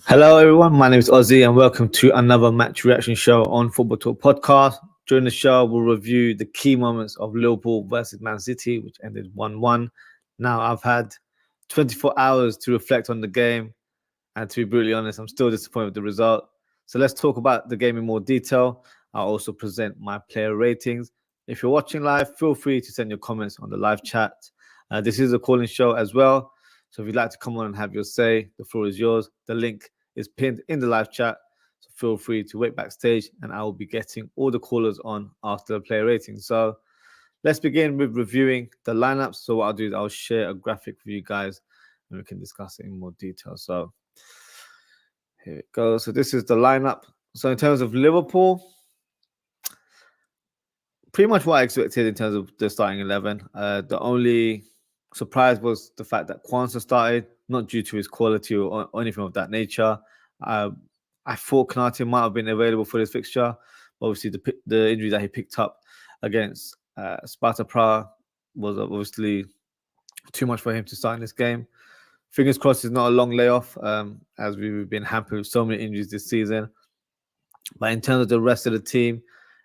Hello, everyone. My name is Ozzie, and welcome to another match reaction show on Football Talk Podcast. During the show, we'll review the key moments of Liverpool versus Man City, which ended 1-1. Now, I've had 24 hours to reflect on the game, and to be brutally honest, I'm still disappointed with the result. So let's talk about the game in more detail. I'll also present my player ratings. If you're watching live, feel free to send your comments on the live chat. This is a calling show as well. So if you'd like to come on and have your say, the floor is yours. The link is pinned in the live chat. So feel free to wait backstage and I will be getting all the callers on after the player rating. So let's begin with reviewing the lineups. So what I'll do is I'll share a graphic for you guys and we can discuss it in more detail. So here it goes. So this is the lineup. So in terms of Liverpool, pretty much what I expected in terms of the starting 11. The only surprise was the fact that Kwanzaa started, not due to his quality or anything of that nature. I thought Konate might have been available for this fixture. Obviously, the injury that he picked up against Sparta Prague was obviously too much for him to start in this game. Fingers crossed it's not a long layoff, as we've been hampered with so many injuries this season. But in terms of the rest of the team,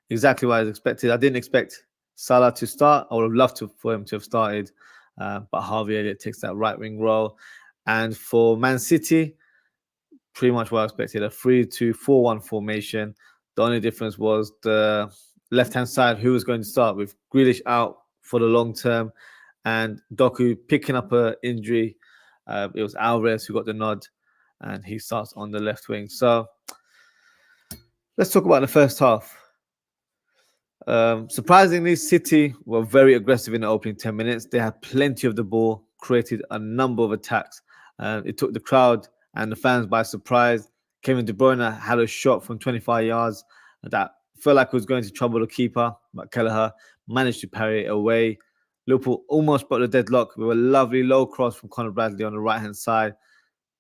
exactly what I expected. I didn't expect Salah to start. I would have loved for him to have started. But Harvey Elliott takes that right wing role. And for Man City, pretty much what I expected, a 3-2-4-1 formation. The only difference was the left-hand side, who was going to start, with Grealish out for the long term and Doku picking up an injury. It was Alvarez who got the nod and he starts on the left wing. So let's talk about the first half. Surprisingly, City were very aggressive in the opening 10 minutes. They had plenty of the ball, created a number of attacks. It took the crowd and the fans by surprise. Kevin De Bruyne had a shot from 25 yards that felt like it was going to trouble the keeper, but Kelleher managed to parry it away. Liverpool almost brought the deadlock with a lovely low cross from Conor Bradley on the right-hand side.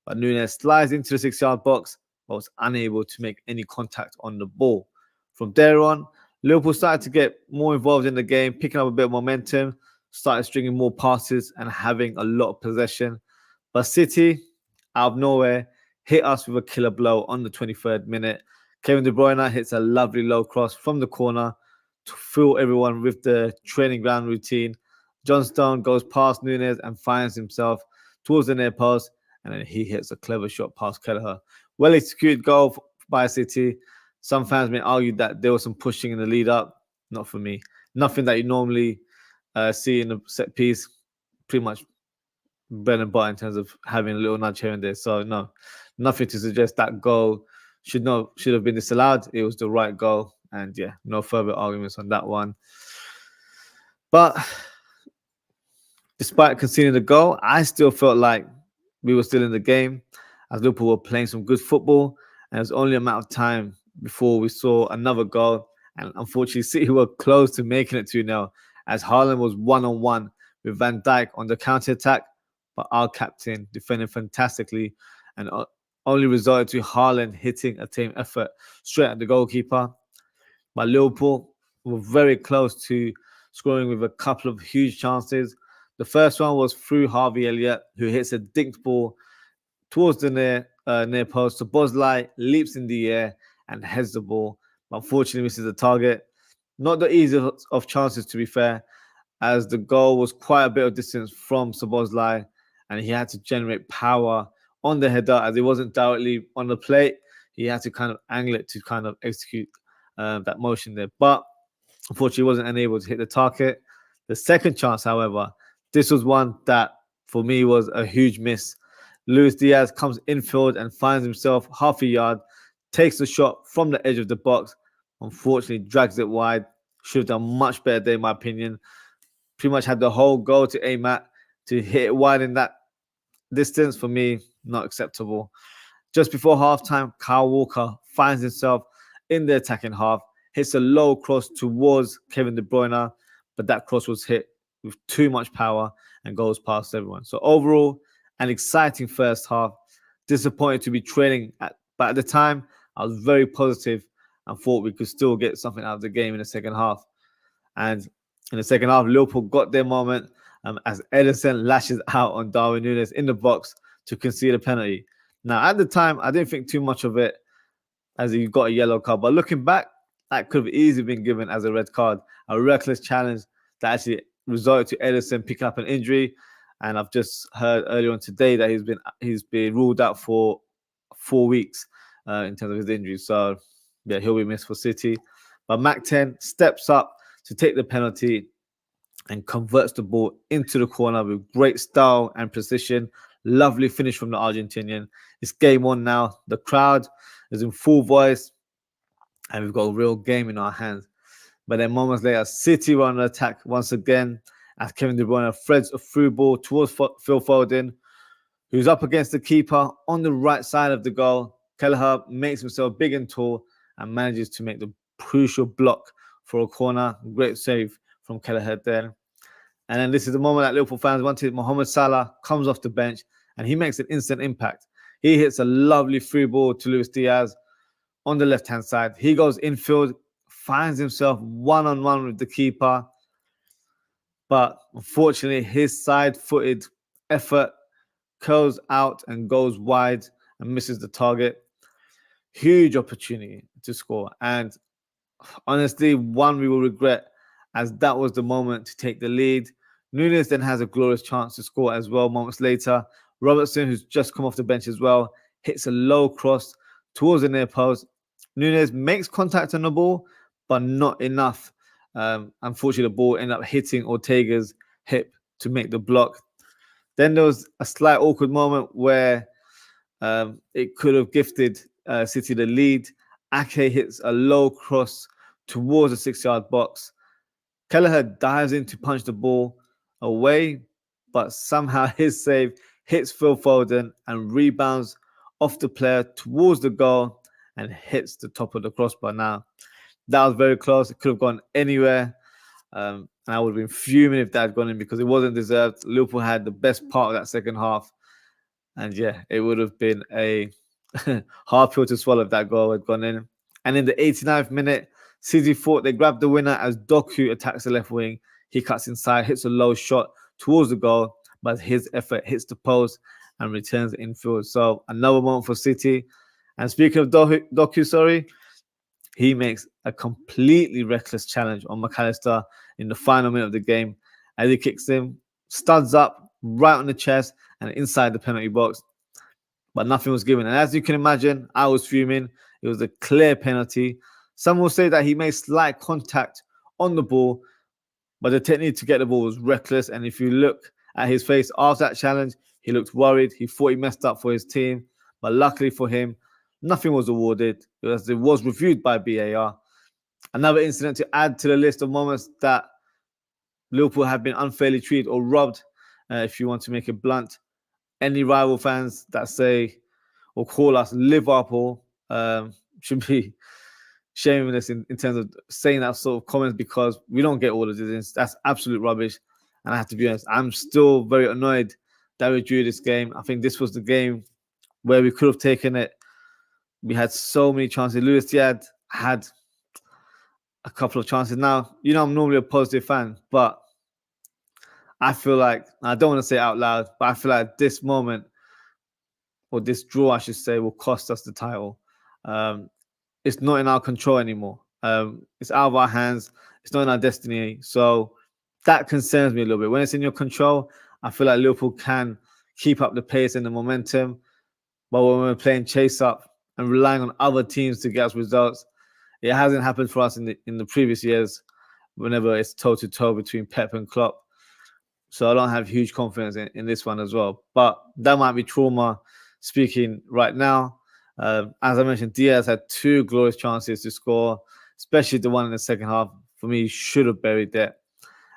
But Nunes slides into the 6-yard box, but was unable to make any contact on the ball. From there on, Liverpool started to get more involved in the game, picking up a bit of momentum, started stringing more passes and having a lot of possession. But City, out of nowhere, hit us with a killer blow on the 23rd minute. Kevin De Bruyne hits a lovely low cross from the corner to fill everyone with the training ground routine. John Stone goes past Nunes and finds himself towards the near post, and then he hits a clever shot past Kelleher. Well executed goal by City. Some fans may argue that there was some pushing in the lead up. Not for me. Nothing that you normally see in a set piece. Pretty much bread and butter in terms of having a little nudge here and there. So no, nothing to suggest that goal should have been disallowed. It was the right goal, and yeah, no further arguments on that one. But despite conceding the goal, I still felt like we were still in the game, as Liverpool were playing some good football, and it was only a matter of time before we saw another goal. And unfortunately, City were close to making it 2-0, as Haaland was one-on-one with Van Dijk on the counter-attack, but our captain defended fantastically and only resulted to Haaland hitting a team effort straight at the goalkeeper. But Liverpool were very close to scoring with a couple of huge chances. The first one was through Harvey Elliott, who hits a dinked ball towards the near post. So Bosley leaps in the air and heads the ball, but unfortunately misses the target. Not the easiest of chances, to be fair, as the goal was quite a bit of distance from Szoboszlai, and he had to generate power on the header as it wasn't directly on the plate. He had to kind of angle it to kind of execute that motion there. But unfortunately, he wasn't unable to hit the target. The second chance, however, this was one that for me was a huge miss. Luis Diaz comes infield and finds himself half a yard, takes the shot from the edge of the box, unfortunately drags it wide. Should have done much better there, in my opinion. Pretty much had the whole goal to aim at. To hit it wide in that distance, for me, not acceptable. Just before halftime, Kyle Walker finds himself in the attacking half, hits a low cross towards Kevin De Bruyne, but that cross was hit with too much power and goes past everyone. So overall, an exciting first half. Disappointed to be trailing, but at the time, I was very positive and thought we could still get something out of the game in the second half. And In the second half, Liverpool got their moment as Ederson lashes out on Darwin Núñez in the box to concede a penalty. Now, at the time, I didn't think too much of it as he got a yellow card. But looking back, that could have easily been given as a red card. A reckless challenge that actually resulted to Ederson picking up an injury. And I've just heard earlier on today that he's been ruled out for 4 weeks in terms of his injury. So, yeah, he'll be missed for City. But Mac 10 steps up to take the penalty and converts the ball into the corner with great style and precision. Lovely finish from the Argentinian. It's game on now. The crowd is in full voice, and we've got a real game in our hands. But then moments later, City were on an attack once again as Kevin De Bruyne threads a through ball towards Phil Foden, who's up against the keeper on the right side of the goal. Kelleher makes himself big and tall and manages to make the crucial block for a corner. Great save from Kelleher there. And then this is the moment that Liverpool fans wanted. Mohamed Salah comes off the bench and he makes an instant impact. He hits a lovely free ball to Luis Diaz on the left-hand side. He goes infield, finds himself one-on-one with the keeper. But unfortunately, his side-footed effort curls out and goes wide and misses the target. Huge opportunity to score. And honestly, one we will regret, as that was the moment to take the lead. Núñez then has a glorious chance to score as well moments later. Robertson, who's just come off the bench as well, hits a low cross towards the near post. Núñez makes contact on the ball, but not enough. Unfortunately, the ball ended up hitting Ortega's hip to make the block. Then there was a slight awkward moment where it could have gifted City the lead. Ake hits a low cross towards the 6-yard box. Kelleher dives in to punch the ball away, but somehow his save hits Phil Foden and rebounds off the player towards the goal and hits the top of the crossbar. Now, that was very close. It could have gone anywhere. And I would have been fuming if that had gone in because it wasn't deserved. Liverpool had the best part of that second half. And yeah, it would have been a hard pill to swallow if that goal had gone in. And in the 89th minute, City thought they grabbed the winner as Doku attacks the left wing. He cuts inside, hits a low shot towards the goal, but his effort hits the post and returns the infield. So another moment for City. And speaking of Doku, he makes a completely reckless challenge on McAllister in the final minute of the game as he kicks him, studs up right on the chest and inside the penalty box. But nothing was given. And as you can imagine, I was fuming. It was a clear penalty. Some will say that he made slight contact on the ball, but the technique to get the ball was reckless. And if you look at his face after that challenge, he looked worried. He thought he messed up for his team. But luckily for him, nothing was awarded. It was reviewed by VAR. Another incident to add to the list of moments that Liverpool have been unfairly treated or robbed, if you want to make it blunt. Any rival fans that say or call us Liverpool should be shaming us in terms of saying that sort of comments because we don't get all of this. That's absolute rubbish. And I have to be honest, I'm still very annoyed that we drew this game. I think this was the game where we could have taken it. We had so many chances. Luis Diaz had a couple of chances. Now, I'm normally a positive fan, but I feel like, I don't want to say it out loud, but I feel like this moment, or this draw, I should say, will cost us the title. It's not in our control anymore. It's out of our hands. It's not in our destiny. So that concerns me a little bit. When it's in your control, I feel like Liverpool can keep up the pace and the momentum. But when we're playing chase up and relying on other teams to get us results, it hasn't happened for us in the previous years whenever it's toe-to-toe between Pep and Klopp. So I don't have huge confidence in this one as well. But that might be trauma speaking right now. As I mentioned, Diaz had 2 glorious chances to score, especially the one in the second half. For me, he should have buried that.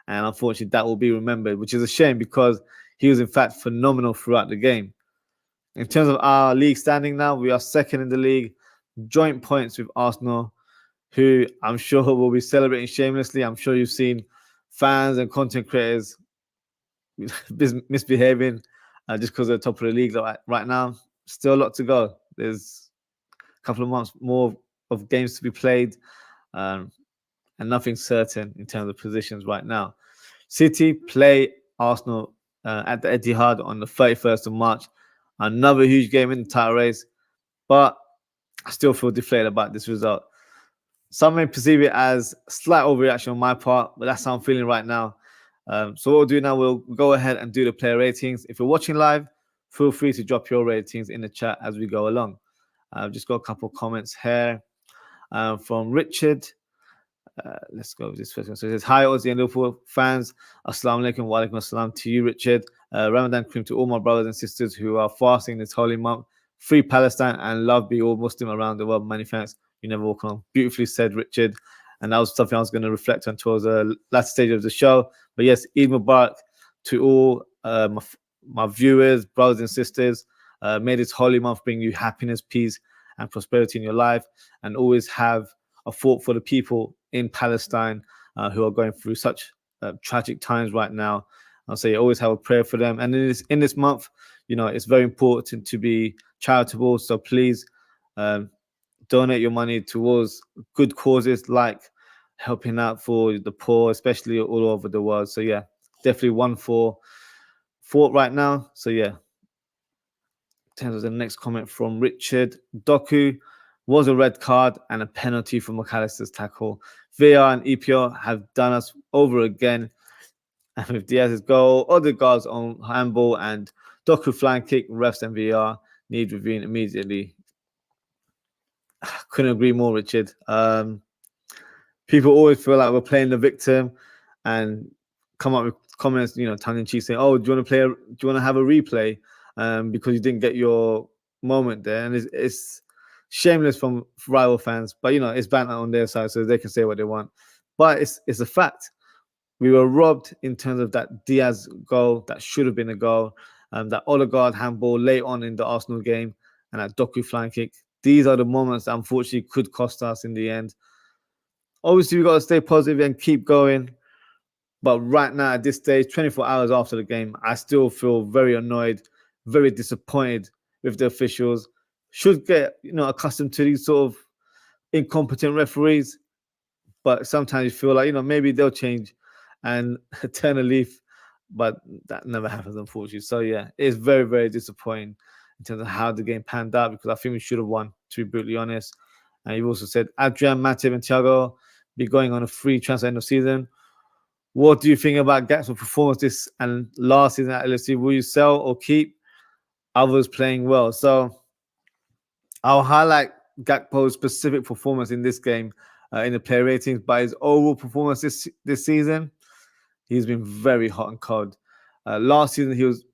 And unfortunately, that will be remembered, which is a shame because he was, in fact, phenomenal throughout the game. In terms of our league standing now, we are second in the league, joint points with Arsenal, who I'm sure will be celebrating shamelessly. I'm sure you've seen fans and content creators misbehaving just because they're top of the league right now. Still a lot to go. There's a couple of months more of games to be played. and nothing certain in terms of positions right now. City play Arsenal at the Etihad on the 31st of March. Another huge game in the title race, but I still feel deflated about this result. Some may perceive it as a slight overreaction on my part, but that's how I'm feeling right now. So what we'll do now, we'll go ahead and do the player ratings. If you're watching live, feel free to drop your ratings in the chat as we go along. I've just got a couple of comments here from Richard. Let's go with this first one. So it says, hi, Ozzie and Liverpool fans. Assalamu alaikum wa alaikum assalam to you, Richard. Ramadan Kareem to all my brothers and sisters who are fasting this holy month. Free Palestine and love be all Muslim around the world. Many thanks. You never walk alone. Beautifully said, Richard. And that was something I was going to reflect on towards the last stage of the show. But yes, Eid Mubarak to all my viewers, brothers and sisters. May this holy month bring you happiness, peace, and prosperity in your life. And always have a thought for the people in Palestine who are going through such tragic times right now. I'll say always have a prayer for them. And in this month, you know, it's very important to be charitable. So please donate your money towards good causes like helping out for the poor, especially all over the world. So yeah, definitely one for thought right now. So yeah. In terms of the next comment from Richard, Doku was a red card and a penalty for McAllister's tackle. VAR and EPL have done us over again. And with Diaz's goal, Odegaard's own handball, and Doku flying kick, refs and VAR need reviewing immediately. Couldn't agree more, Richard. People always feel like we're playing the victim and come up with comments, you know, tongue in cheek, saying, "Oh, do you want to have a replay because you didn't get your moment there?" And it's shameless from rival fans, but you know, it's banter on their side, so they can say what they want. But it's a fact. We were robbed in terms of that Diaz goal that should have been a goal, that Odegaard handball late on in the Arsenal game, and that Doku flying kick. These are the moments that unfortunately could cost us in the end. Obviously, we've got to stay positive and keep going. But right now, at this stage, 24 hours after the game, I still feel very annoyed, very disappointed with the officials. Should get, you know, accustomed to these sort of incompetent referees. But sometimes you feel like, you know, maybe they'll change and turn a leaf. But that never happens, unfortunately. So yeah, it's very, very disappointing in terms of how the game panned out, because I think we should have won, to be brutally honest. And you've also said Adrian, Matip, and Thiago be going on a free transfer end of season. What do you think about Gakpo's performance this and last season at LSC? Will you sell or keep? Others playing well. So I'll highlight Gakpo's specific performance in this game in the player ratings, but his overall performance this season, he's been very hot and cold. Last season, he was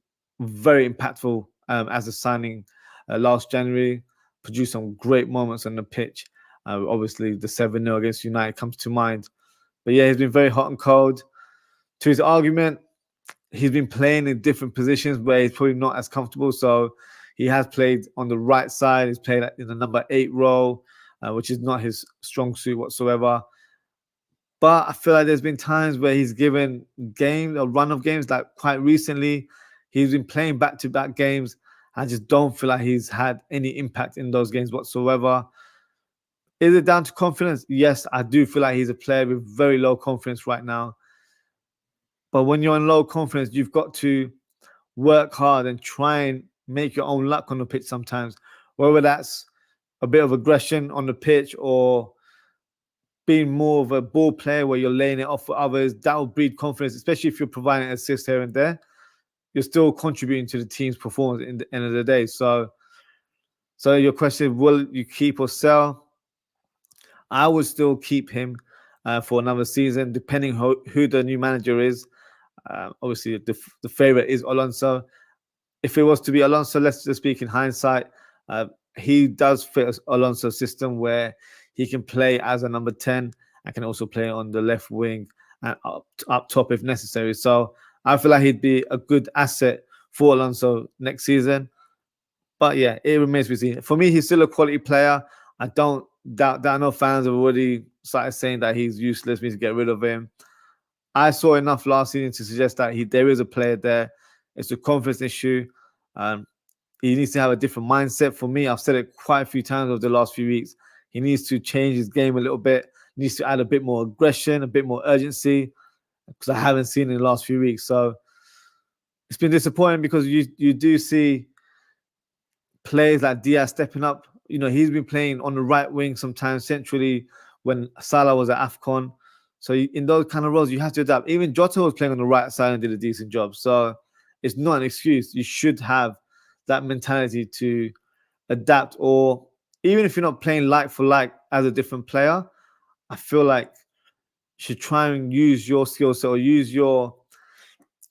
very impactful as a signing last January, produced some great moments on the pitch. Obviously, the 7-0 against United comes to mind. But yeah, he's been very hot and cold. To his argument, he's been playing in different positions where he's probably not as comfortable. So he has played on the right side. He's played in the number 8 role, which is not his strong suit whatsoever. But I feel like there's been times where he's given games, a run of games, like quite recently, he's been playing back-to-back games. I just don't feel like he's had any impact in those games whatsoever. Is it down to confidence? Yes, I do feel like he's a player with very low confidence right now. But when you're in low confidence, you've got to work hard and try and make your own luck on the pitch sometimes, whether that's a bit of aggression on the pitch or being more of a ball player where you're laying it off for others. That will breed confidence, especially if you're providing assists here and there. You're still contributing to the team's performance in the end of the day. So your question, will you keep or sell? I would still keep him for another season, depending who the new manager is. Obviously, the favorite is Alonso. If it was to be Alonso, let's just speak in hindsight, he does fit Alonso's system where he can play as a number 10 and can also play on the left wing and up top if necessary. So I feel like he'd be a good asset for Alonso next season. But yeah, it remains to be seen. For me, he's still a quality player. I don't doubt that. I know fans have already started saying that he's useless, we need to get rid of him. I saw enough last season to suggest that there is a player there. It's a confidence issue. He needs to have a different mindset. For me, I've said it quite a few times over the last few weeks. He needs to change his game a little bit. needs to add a bit more aggression, a bit more urgency, because I haven't seen it in the last few weeks. So it's been disappointing because you do see players like Diaz stepping up. You know, he's been playing on the right wing sometimes centrally when Salah was at AFCON. So in those kind of roles, you have to adapt. Even Jota was playing on the right side and did a decent job. So it's not an excuse. You should have that mentality to adapt, or even if you're not playing like for like as a different player, I feel like you should try and use your skill set or use your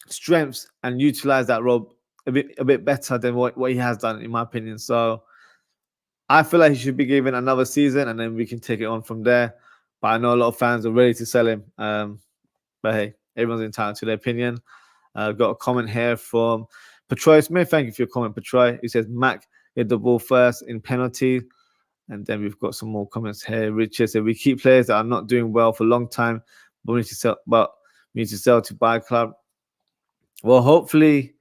strengths and utilize that role a bit better than what he has done, in my opinion. So I feel like he should be given another season, and then we can take it on from there. But I know a lot of fans are ready to sell him. But hey, everyone's entitled to their opinion. I've got a comment here from Patroy Smith. Thank you for your comment, Patroy. He says Mac hit the ball first in penalty. And then we've got some more comments here. Richard said, we keep players that are not doing well for a long time, but we need to sell to buy a club. Well, hopefully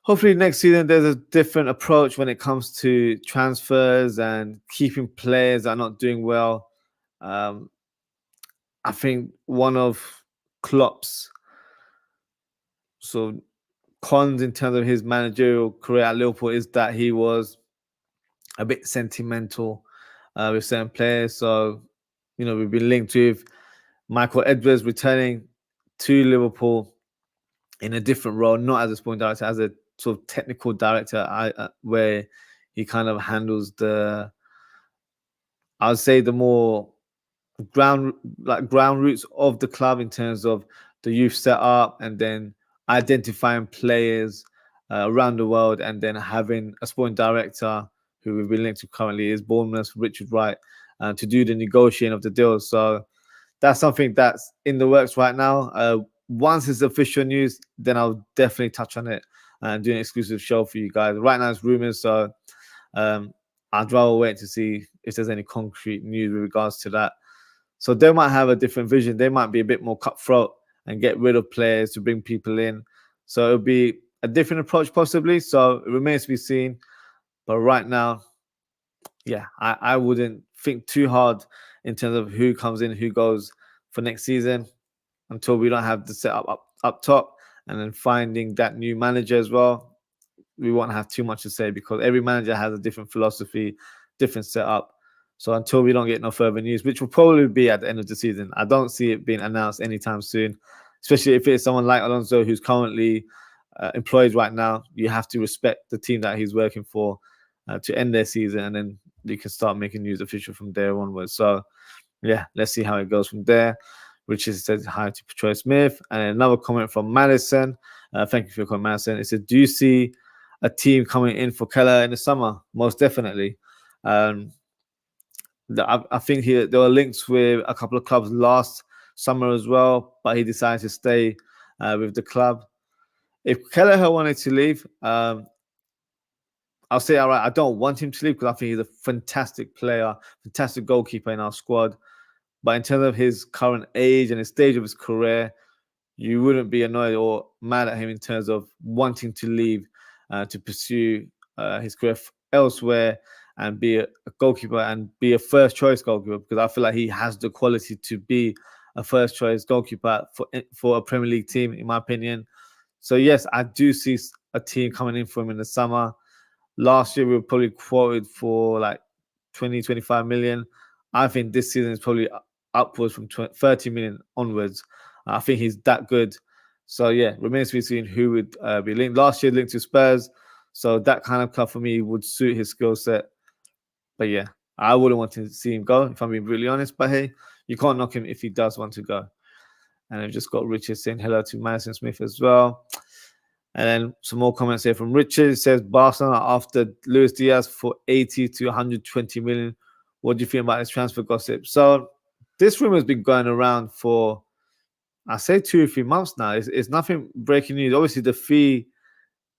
next season there's a different approach when it comes to transfers and keeping players that are not doing well. I think one of Klopp's sort of cons in terms of his managerial career at Liverpool is that he was a bit sentimental with certain players. So, you know, we've been linked with Michael Edwards returning to Liverpool in a different role, not as a sporting director, as a sort of technical director, where he kind of handles I would say the more ground roots of the club in terms of the youth setup, and then identifying players around the world, and then having a sporting director who we've been linked to currently is Bournemouth, Richard Wright, to do the negotiating of the deals. So that's something that's in the works right now. Once it's official news, then I'll definitely touch on it and do an exclusive show for you guys. Right now it's rumors, so I'd rather wait to see if there's any concrete news with regards to that. So they might have a different vision. They might be a bit more cutthroat and get rid of players to bring people in. So it'll be a different approach possibly. So it remains to be seen. But right now, yeah, I wouldn't think too hard in terms of who comes in, who goes for next season, until we don't have the setup up top, and then finding that new manager as well. We won't have too much to say because every manager has a different philosophy, different setup. So until we don't get no further news, which will probably be at the end of the season, I don't see it being announced anytime soon, especially if it's someone like Alonso who's currently employed right now. You have to respect the team that he's working for to end their season, and then you can start making news official from there onwards. So yeah, let's see how it goes from there. Richard says hi to Patroy Smith. And another comment from Madison. Thank you for your comment, Madison. It said, do you see a team coming in for Keller in the summer? Most definitely. I think there were links with a couple of clubs last summer as well, but he decided to stay with the club. If Kelleher wanted to leave, I'll say, all right, I don't want him to leave because I think he's a fantastic player, fantastic goalkeeper in our squad. But in terms of his current age and the stage of his career, you wouldn't be annoyed or mad at him in terms of wanting to leave to pursue his career elsewhere and be a goalkeeper and be a first choice goalkeeper, because I feel like he has the quality to be a first choice goalkeeper for a Premier League team, in my opinion. So yes, I do see a team coming in for him in the summer. Last year, we were probably quoted for like 20, 25 million. I think this season is probably upwards from 30 million onwards. I think he's that good. So yeah, remains to be seen who would be linked. Last year, linked to Spurs. So that kind of club for me would suit his skill set. But yeah, I wouldn't want to see him go, if I'm being really honest. But hey, you can't knock him if he does want to go. And I've just got Richard saying hello to Madison Smith as well. And then some more comments here from Richard. It says, Barcelona after Luis Diaz for 80 to 120 million. What do you think about this transfer gossip? So this rumor has been going around for, I say 2 or 3 months now. It's nothing breaking news. Obviously, the fee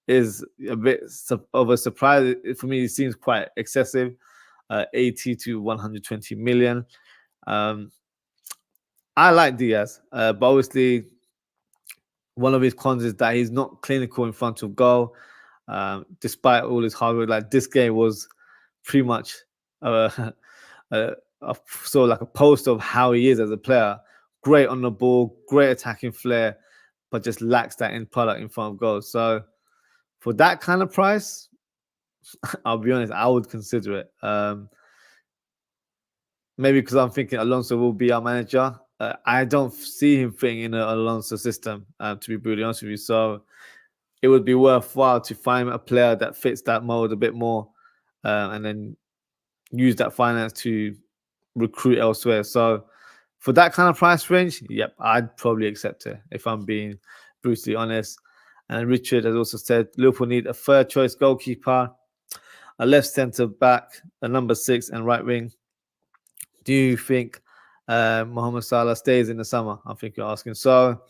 is a bit of a surprise. For me, it seems quite excessive. 80 to 120 million. I like Diaz, but obviously one of his cons is that he's not clinical in front of goal. Despite all his hard work, like this game was pretty much a sort of like a poster of how he is as a player. Great on the ball, great attacking flair, but just lacks that end product in front of goal. So for that kind of price, I'll be honest, I would consider it. Maybe because I'm thinking Alonso will be our manager. I don't see him fitting in an Alonso system, to be brutally honest with you. So it would be worthwhile to find a player that fits that mold a bit more, and then use that finance to recruit elsewhere. So for that kind of price range, yep, I'd probably accept it if I'm being brutally honest. And Richard has also said Liverpool need a third choice goalkeeper, a left centre back, a number 6, and right wing. Do you think Mohamed Salah stays in the summer? I think you're asking. So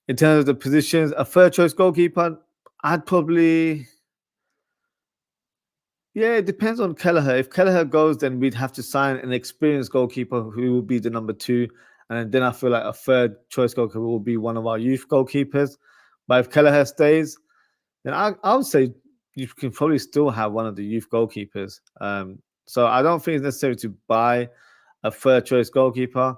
in terms of the positions, a third choice goalkeeper, I'd probably... Yeah, it depends on Kelleher. If Kelleher goes, then we'd have to sign an experienced goalkeeper who will be the number 2. And then I feel like a third choice goalkeeper will be one of our youth goalkeepers. But if Kelleher stays, then I would say you can probably still have one of the youth goalkeepers. So I don't think it's necessary to buy a third choice goalkeeper.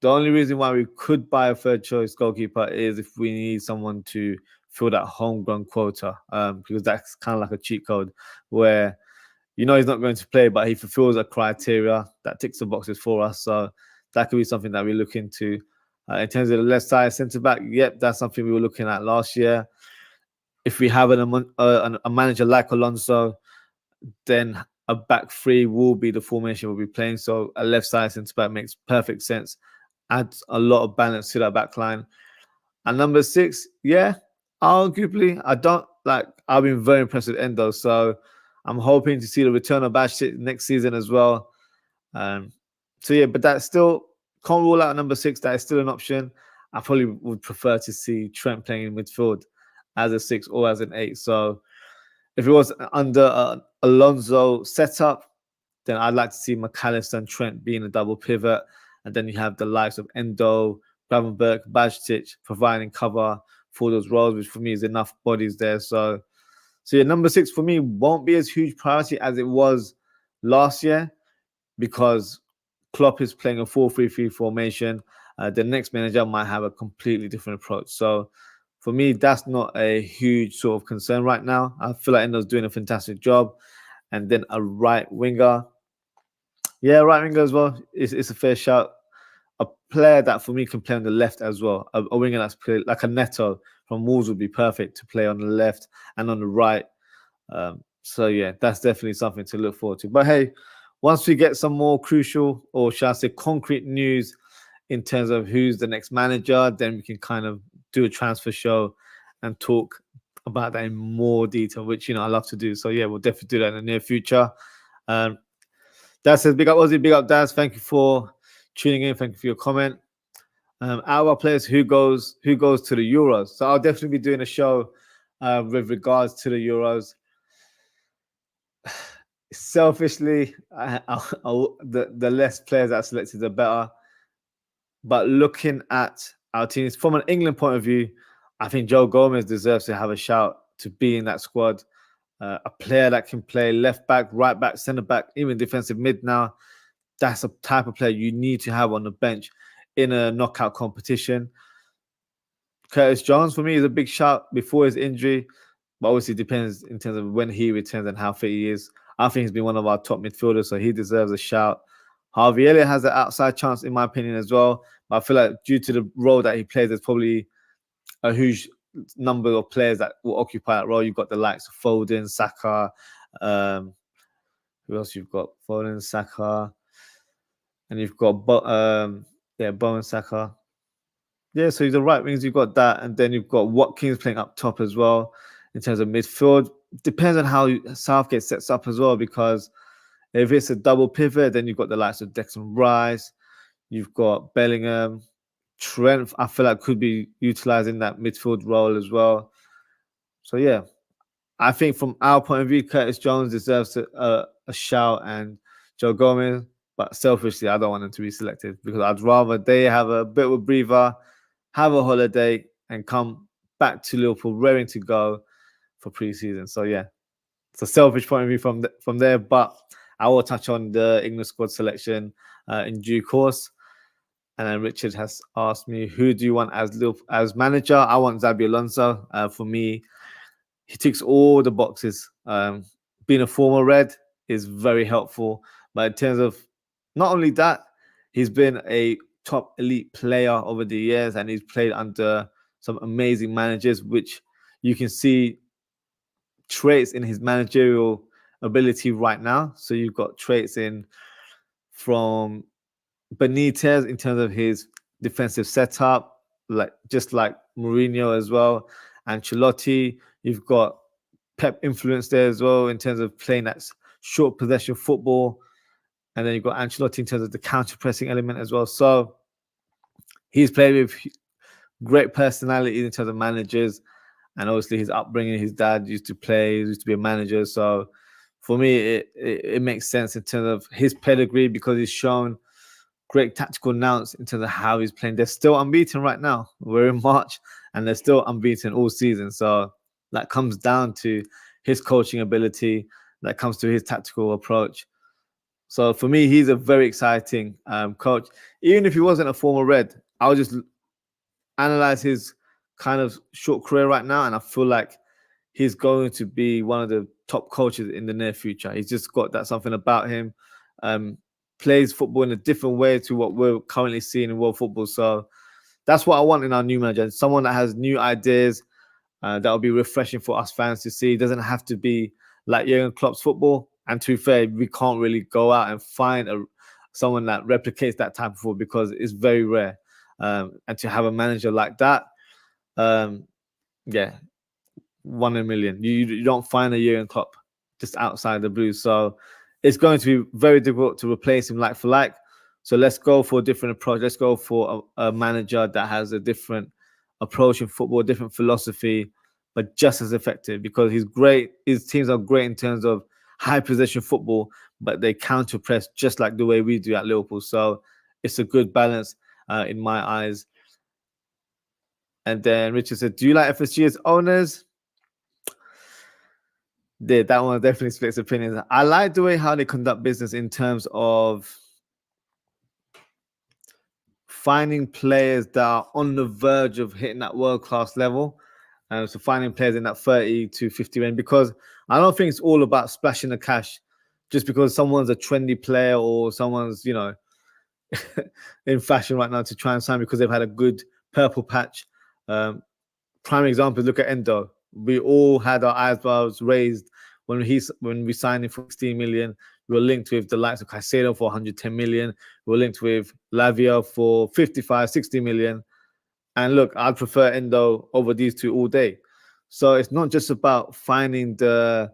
The only reason why we could buy a third choice goalkeeper is if we need someone to fill that homegrown quota, because that's kind of like a cheat code where he's not going to play, but he fulfills a criteria that ticks the boxes for us. So that could be something that we look into. In terms of the left side centre back, yep, that's something we were looking at last year. If we have a manager like Alonso, then a back 3 will be the formation we'll be playing. So a left side centre back makes perfect sense. Adds a lot of balance to that back line. And number 6, yeah, arguably, I've been very impressed with Endo. So I'm hoping to see the return of Bashit next season as well. So yeah, but that still can't rule out number 6. That is still an option. I probably would prefer to see Trent playing in midfield as a 6 or as an 8. So if it was under Alonso setup, then I'd like to see McAllister and Trent being a double pivot. And then you have the likes of Endo, Gravenberch, Bajtic providing cover for those roles, which for me is enough bodies there. So yeah, number 6 for me won't be as huge priority as it was last year because Klopp is playing a 4-3-3 formation. The next manager might have a completely different approach. So for me, that's not a huge sort of concern right now. I feel like Endo's doing a fantastic job. And then a right winger. Yeah, right winger as well. It's a fair shout. A player that for me can play on the left as well. A winger that's played like a Neto from Wolves would be perfect to play on the left and on the right. So yeah, that's definitely something to look forward to. But hey, once we get some more crucial, or shall I say concrete news in terms of who's the next manager, then we can kind of do a transfer show and talk about that in more detail, which I love to do. So yeah, we'll definitely do that in the near future. Dad says, big up Ozzie, big up Daz. Thank you for tuning in. Thank you for your comment. Out of our players, who goes to the Euros? So I'll definitely be doing a show with regards to the Euros. Selfishly, the less players that are selected, the better. But looking at our teams from an England point of view, I think Joe Gomez deserves to have a shout to be in that squad. A player that can play left back, right back, centre back, even defensive mid now. That's a type of player you need to have on the bench in a knockout competition. Curtis Jones, for me, is a big shout before his injury. But obviously, it depends in terms of when he returns and how fit he is. I think he's been one of our top midfielders, so he deserves a shout. Harvey Elliott has an outside chance, in my opinion, as well. But I feel like due to the role that he plays, there's probably a huge number of players that will occupy that role. You've got the likes of Foden, Saka. Who else you've got? Foden, Saka. And you've got Bowen Saka. Yeah, so the right wings, you've got that. And then you've got Watkins playing up top as well in terms of midfield. Depends on how Southgate sets up as well, because if it's a double pivot, then you've got the likes of Declan Rice. You've got Bellingham. Trent, I feel like, could be utilising that midfield role as well. So, yeah, I think from our point of view, Curtis Jones deserves a shout and Joe Gomez. But selfishly, I don't want them to be selected because I'd rather they have a bit of a breather, have a holiday, and come back to Liverpool ready to go for pre-season. So, yeah, it's a selfish point of view from there. But I will touch on the England squad selection in due course. And then Richard has asked me, who do you want as manager? I want Xabi Alonso. For me, he ticks all the boxes. Being a former Red is very helpful. But in terms of not only that, he's been a top elite player over the years, and he's played under some amazing managers, which you can see traits in his managerial ability right now. So you've got traits in from Benitez in terms of his defensive setup, just like Mourinho as well. Ancelotti, you've got Pep influence there as well in terms of playing that short possession football. And then you've got Ancelotti in terms of the counter-pressing element as well. So he's played with great personality in terms of managers. And obviously his upbringing, his dad used to be a manager. So for me, it makes sense in terms of his pedigree, because he's shown great tactical nous in terms of how he's playing. They're still unbeaten right now. We're in March and they're still unbeaten all season. So that comes down to his coaching ability. That comes to his tactical approach. So for me, he's a very exciting coach. Even if he wasn't a former Red, I'll just analyze his kind of short career right now, and I feel like he's going to be one of the top coaches in the near future. He's just got that something about him. Plays football in a different way to what we're currently seeing in world football. So that's what I want in our new manager. Someone that has new ideas, that will be refreshing for us fans to see. It doesn't have to be like Jurgen Klopp's football. And to be fair, we can't really go out and find someone that replicates that type of football, because it's very rare. And to have a manager like that, yeah, 1 in a million. You don't find a Jurgen Klopp just outside the blue. So it's going to be very difficult to replace him like for like. So let's go for a different approach. Let's go for a manager that has a different approach in football, a different philosophy, but just as effective, because he's great. His teams are great in terms of high possession football, but they counter press just like the way we do at Liverpool. So it's a good balance in my eyes. And then Richard said, do you like FSG as owners? Yeah, that one definitely splits opinions. I like the way how they conduct business in terms of finding players that are on the verge of hitting that world-class level. So finding players in that 30 to 50 range, because I don't think it's all about splashing the cash just because someone's a trendy player or someone's, in fashion right now to try and sign because they've had a good purple patch. Prime example, look at Endo. We all had our eyebrows raised when we signed him for 16 million. We were linked with the likes of Caicedo for 110 million. We were linked with Lavia for 55, 60 million. And look, I'd prefer Endo over these two all day. So it's not just about finding the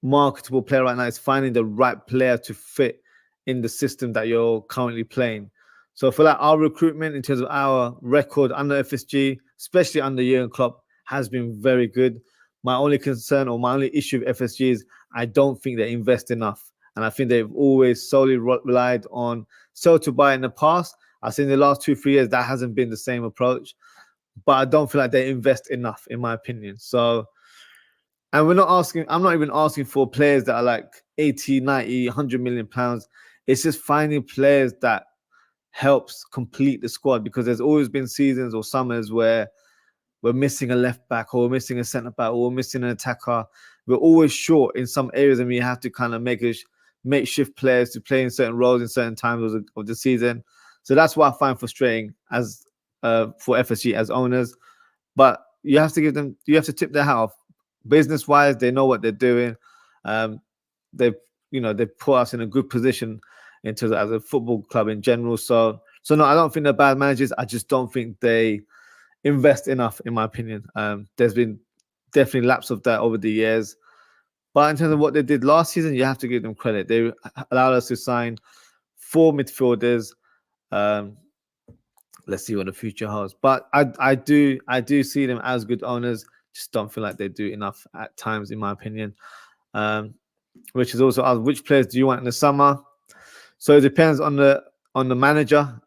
marketable player right now. It's finding the right player to fit in the system that you're currently playing. So for that, our recruitment in terms of our record under FSG, especially under Jurgen Klopp, has been very good. My only concern or my only issue with FSG is I don't think they invest enough. And I think they've always solely relied on sell to buy in the past. I think in the last 2-3 years, that hasn't been the same approach. But I don't feel like they invest enough, in my opinion. So, and I'm not even asking for players that are like 80, 90, 100 million pounds. It's just finding players that helps complete the squad, because there's always been seasons or summers where we're missing a left back or we're missing a centre back or we're missing an attacker. We're always short in some areas, and we have to kind of make shift players to play in certain roles in certain times of the season. So that's what I find frustrating as for FSG as owners. But you have to tip their hat off. Business wise, they know what they're doing. They've put us in a good position as a football club in general. So no, I don't think they're bad managers. I just don't think they invest enough, in my opinion. There's been definitely lapse of that over the years. But in terms of what they did last season, you have to give them credit. They allowed us to sign 4 midfielders. Let's see what the future holds. But I do see them as good owners. Just don't feel like they do enough at times, in my opinion. Which is also asked, which players do you want in the summer? So it depends on the manager.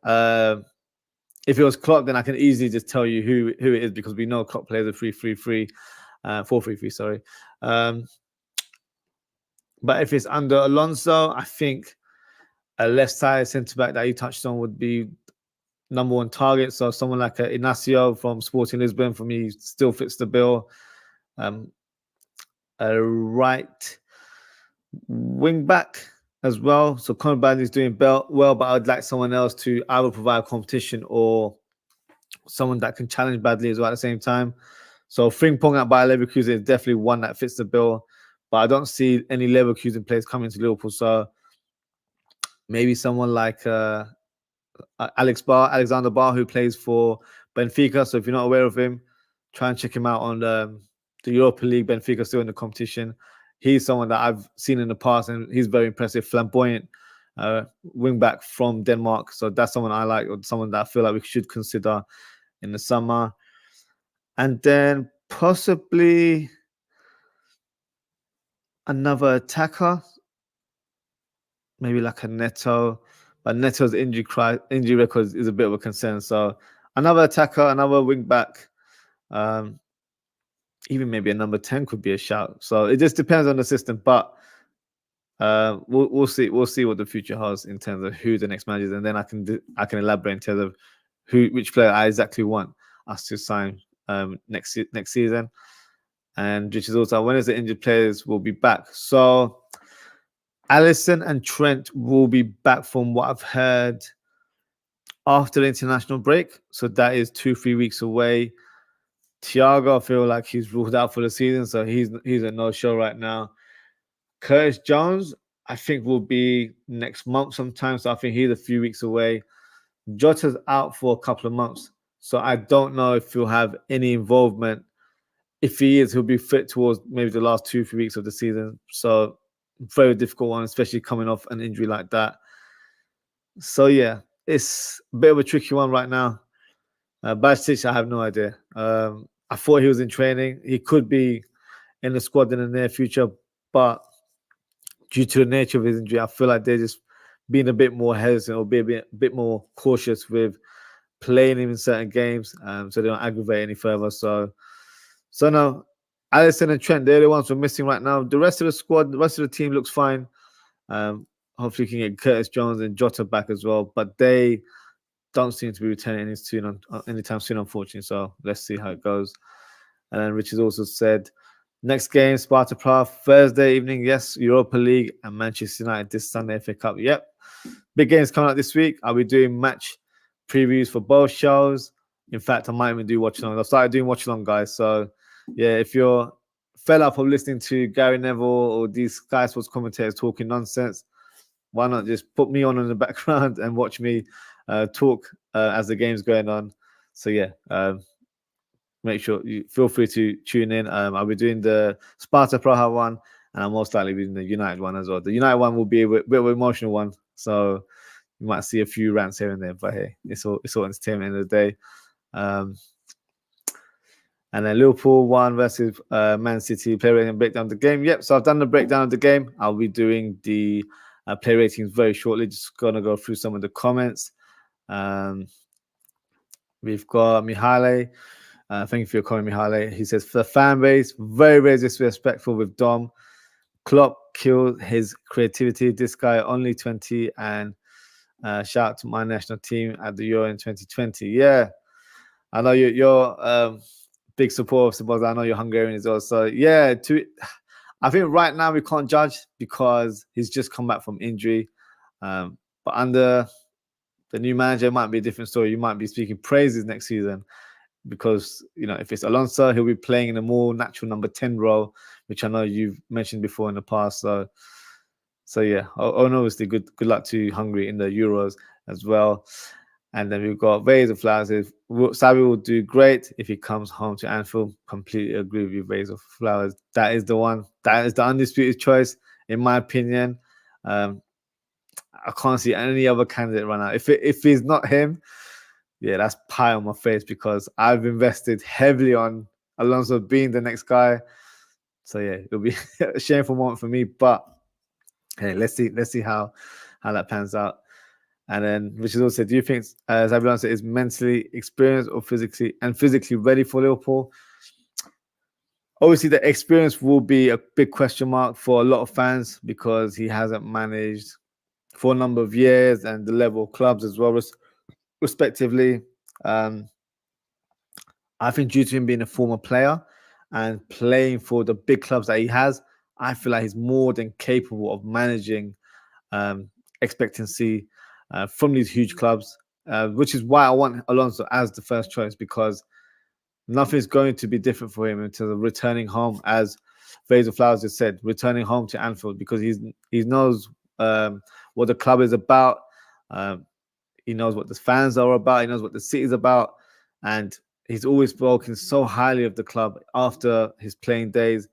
If it was Klopp, then I can easily just tell you who it is, because we know Klopp plays a 3-3-3, 4-3-3. Sorry. But if it's under Alonso, I think a left side centre back that you touched on would be number one target. So someone like Inacio from Sporting Lisbon for me still fits the bill. A right wing back as well. So Conor Bradley's doing well, but I'd like someone else to either provide competition or someone that can challenge Bradley as well at the same time. So Frimpong at Bayer Leverkusen is definitely one that fits the bill, but I don't see any Leverkusen players coming to Liverpool. So maybe someone like Alexander Barr, who plays for Benfica. So if you're not aware of him, try and check him out on the Europa League. Benfica still in the competition. He's someone that I've seen in the past, and he's very impressive, flamboyant wing back from Denmark. So that's someone I like, or someone that I feel like we should consider in the summer. And then possibly another attacker, maybe like a Neto. But Neto's injury record is a bit of a concern. So another attacker, another wing back, even maybe a number 10 could be a shout. So it just depends on the system. But we'll see. We'll see what the future holds in terms of who the next manager is, and then I can elaborate in terms of which player I exactly want us to sign next season, and which is also when is the injured players will be back. So Alisson and Trent will be back from what I've heard after the international break. So that is 2-3 weeks away. Thiago, I feel like he's ruled out for the season, so he's a no-show right now. Curtis Jones, I think, will be next month sometime, so I think he's a few weeks away. Jota's out for a couple of months, so I don't know if he'll have any involvement. If he is, he'll be fit towards maybe the last 2-3 weeks of the season. So very difficult one, especially coming off an injury like that. So yeah, it's a bit of a tricky one right now. Bajtic, I have no idea. I thought he was in training. He could be in the squad in the near future, but due to the nature of his injury, I feel like they're just being a bit more hesitant or be a bit more cautious with playing him in certain games, so they don't aggravate any further. So no, Alisson and Trent, they're the ones we're missing right now. The rest of the squad, the rest of the team looks fine. Hopefully, we can get Curtis Jones and Jota back as well, but they don't seem to be returning anytime soon, unfortunately. So let's see how it goes. And then Richard also said, next game, Sparta Prague, Thursday evening. Yes, Europa League and Manchester United this Sunday, FA Cup. Yep. Big games coming up this week. I'll be doing match previews for both shows. In fact, I might even do watch along. I've started doing watch along, guys. So yeah, if you're fed up of listening to Gary Neville or these Sky Sports commentators talking nonsense, why not just put me on in the background and watch me talk as the game's going on? So yeah, make sure you feel free to tune in. I'll be doing the Sparta Praha one, and I'll most likely be doing the United one as well. The United one will be a bit of an emotional one, so you might see a few rants here and there. But hey, it's all entertainment at the end of the day. And then Liverpool 1 versus Man City, play rating and breakdown of the game. Yep, so I've done the breakdown of the game. I'll be doing the play ratings very shortly. Just going to go through some of the comments. We've got Mihaly. Thank you for your comment, Mihaly. He says, for the fan base, very, very disrespectful with Dom. Klopp killed his creativity. This guy only 20, and shout out to my national team at the Euro in 2020. Yeah, I know you're big supporter of Sebastian. I know you're Hungarian as well. So yeah, I think right now we can't judge because he's just come back from injury. But under the new manager, it might be a different story. You might be speaking praises next season because, you know, if it's Alonso, he'll be playing in a more natural number 10 role, which I know you've mentioned before in the past. So yeah, and obviously good luck to Hungary in the Euros as well. And then we've got Vase of Flowers. Sabi will do great if he comes home to Anfield. Completely agree with you, Vase of Flowers. That is the one. That is the undisputed choice, in my opinion. I can't see any other candidate right now. If he's not him, yeah, that's pie on my face because I've invested heavily on Alonso being the next guy. So yeah, it'll be a shameful moment for me. But hey, let's see how that pans out. And then Richard also said, do you think Xabi Alonso is mentally experienced or physically ready for Liverpool? Obviously, the experience will be a big question mark for a lot of fans because he hasn't managed for a number of years and the level of clubs as well, respectively. Um, I think due to him being a former player and playing for the big clubs that he has, I feel like he's more than capable of managing um, expectancy from these huge clubs, which is why I want Alonso as the first choice because nothing's going to be different for him in terms of returning home, as Fraser Flowers has said, returning home to Anfield because he knows what the club is about. Um, he knows what the fans are about. He knows what the city's about, and he's always spoken so highly of the club after his playing days.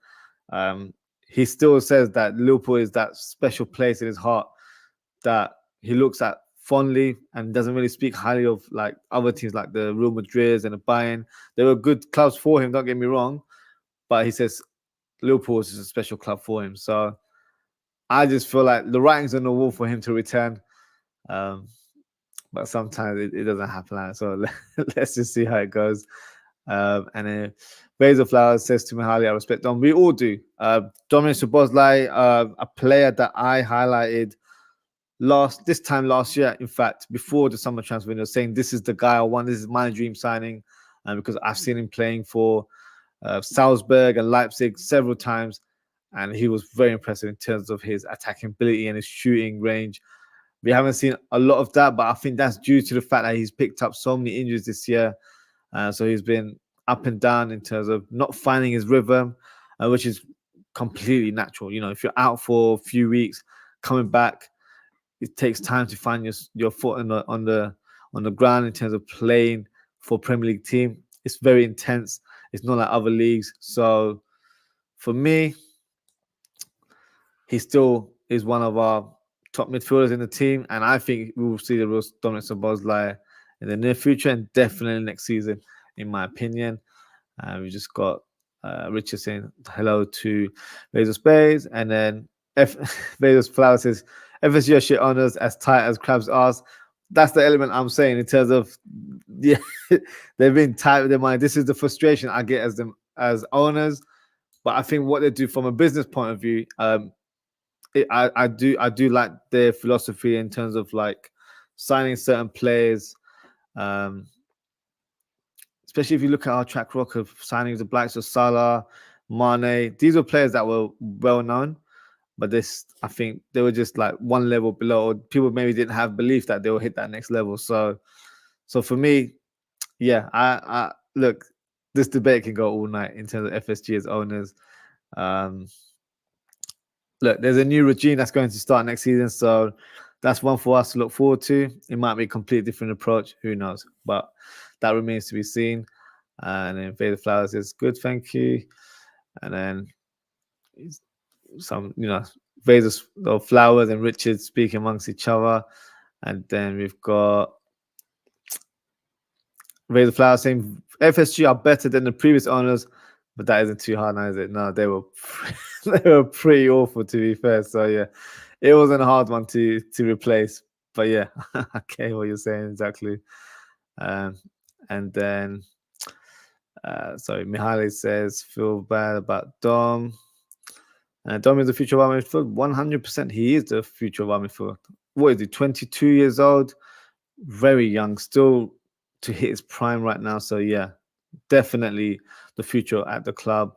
Um, he still says that Liverpool is that special place in his heart that he looks at fondly and doesn't really speak highly of like other teams like the Real Madrids and the Bayern. They were good clubs for him, don't get me wrong, but he says Liverpool is a special club for him. So I just feel like the writing's on the wall for him to return. Um, but sometimes it doesn't happen like that. So let's just see how it goes. And then Basil Flowers says to me highly, I respect Dom. We all do. Dominic Szoboszlai, a player that I highlighted this time last year, in fact, before the summer transfer window, saying this is the guy I want, this is my dream signing, because I've seen him playing for Salzburg and Leipzig several times, and he was very impressive in terms of his attacking ability and his shooting range. We haven't seen a lot of that, but I think that's due to the fact that he's picked up so many injuries this year. So he's been up and down in terms of not finding his rhythm, which is completely natural. You know, if you're out for a few weeks, coming back, it takes time to find your foot on the ground in terms of playing for Premier League team. It's very intense. It's not like other leagues. So for me, he still is one of our top midfielders in the team, and I think we will see the real Dominic Szoboszlai in the near future and definitely next season, in my opinion. We just got Richard saying hello to Bezos Bays, and then Bezos Flower says FSG are shit owners as tight as crabs' arse. That's the element I'm saying in terms of yeah, they've been tight with their money. This is the frustration I get as owners, but I think what they do from a business point of view, I do like their philosophy in terms of like signing certain players. Especially if you look at our track record of signing the Blacks of Salah, Mane, these were players that were well known, but I think they were just like one level below, or people maybe didn't have belief that they will hit that next level. So for me, yeah, I look, this debate can go all night in terms of FSG as owners. Look, there's a new regime that's going to start next season, so that's one for us to look forward to. It might be a completely different approach, who knows? But that remains to be seen. And then Vader Flowers is good, thank you. And then some, Vader Flowers and Richard speaking amongst each other. And then we've got Vader Flowers saying FSG are better than the previous owners, but that isn't too hard now, is it? No, they were they were pretty awful, to be fair. So yeah, it wasn't a hard one to replace. But yeah, okay, what you're saying exactly. And then sorry, Mihaly says feel bad about Dom. Dom is the future of our midfield. 100%, he is the future of our midfield. What is he? 22 years old, very young, still to hit his prime right now. So yeah, definitely the future at the club.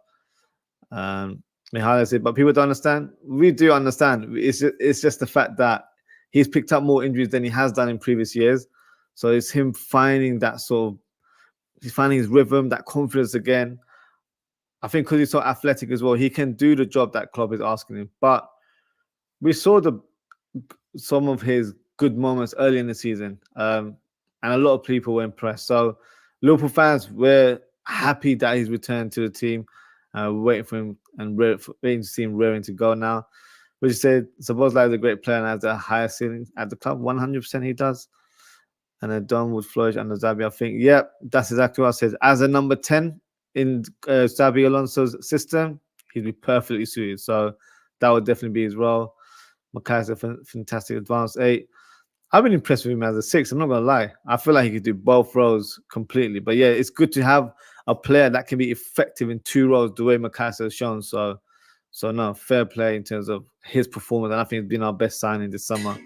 Mihaly said, but people don't understand. We do understand. It's just the fact that he's picked up more injuries than he has done in previous years. So it's him finding that he's finding his rhythm, that confidence again. I think because he's so athletic as well, he can do the job that club is asking him. But we saw some of his good moments early in the season, and a lot of people were impressed. So Liverpool fans were happy that he's returned to the team. Waiting for him and waiting to see him raring to go now. Which said, Szoboszlai is a great player and has the highest ceiling at the club. 100% he does. And then Don would flourish under Xabi. I think, yeah, that's exactly what I said. As a number 10 in Xabi Alonso's system, he'd be perfectly suited. So that would definitely be his role. Makai's a fantastic advanced 8. I've been impressed with him as a 6. I'm not going to lie. I feel like he could do both roles completely. But yeah, it's good to have a player that can be effective in two roles the way McAllister has shown. So no, fair play in terms of his performance, and I think it's been our best signing this summer.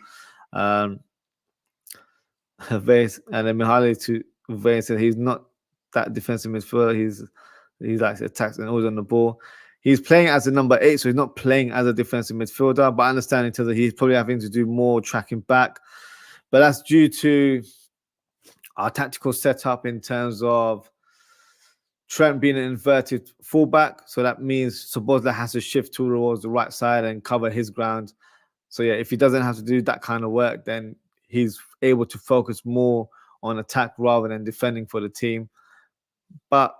Vase and then Mihaly to Vase said he's not that defensive midfielder. He's like attacks and always on the ball. He's playing as a number 8, so he's not playing as a defensive midfielder. But I understand in terms of he's probably having to do more tracking back. But that's due to our tactical setup in terms of Trent being an inverted fullback. So that means Szoboszlai has to shift towards the right side and cover his ground. So yeah, if he doesn't have to do that kind of work, then he's able to focus more on attack rather than defending for the team. But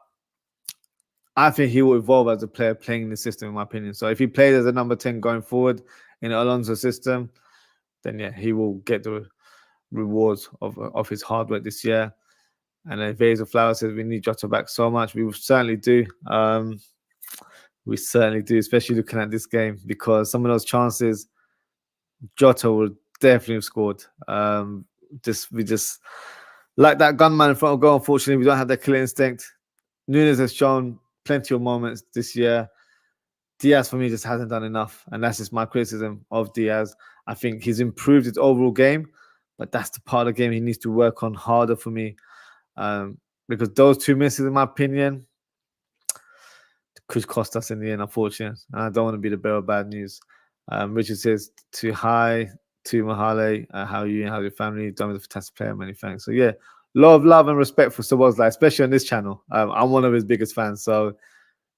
I think he will evolve as a player playing in the system, in my opinion. So if he plays as a number 10 going forward in Alonso's system, then yeah, he will get the rewards of his hard work this year. And then Vase Flower says we need Jota back so much. We certainly do. We certainly do, especially looking at this game, because some of those chances Jota would definitely have scored. We just like that gunman in front of goal. Unfortunately, we don't have that killer instinct. Nunes has shown plenty of moments this year. Diaz for me just hasn't done enough, and that's just my criticism of Diaz. I think he's improved his overall game, but that's the part of the game he needs to work on harder for me. Because those 2 misses, in my opinion, could cost us in the end, unfortunately. And I don't want to be the bearer of bad news. Richard says, hi to Mihaly, how are you and how's your family? Done with a fantastic player, many thanks. So yeah, a lot of love and respect for Szoboszlai, especially on this channel. I'm one of his biggest fans, so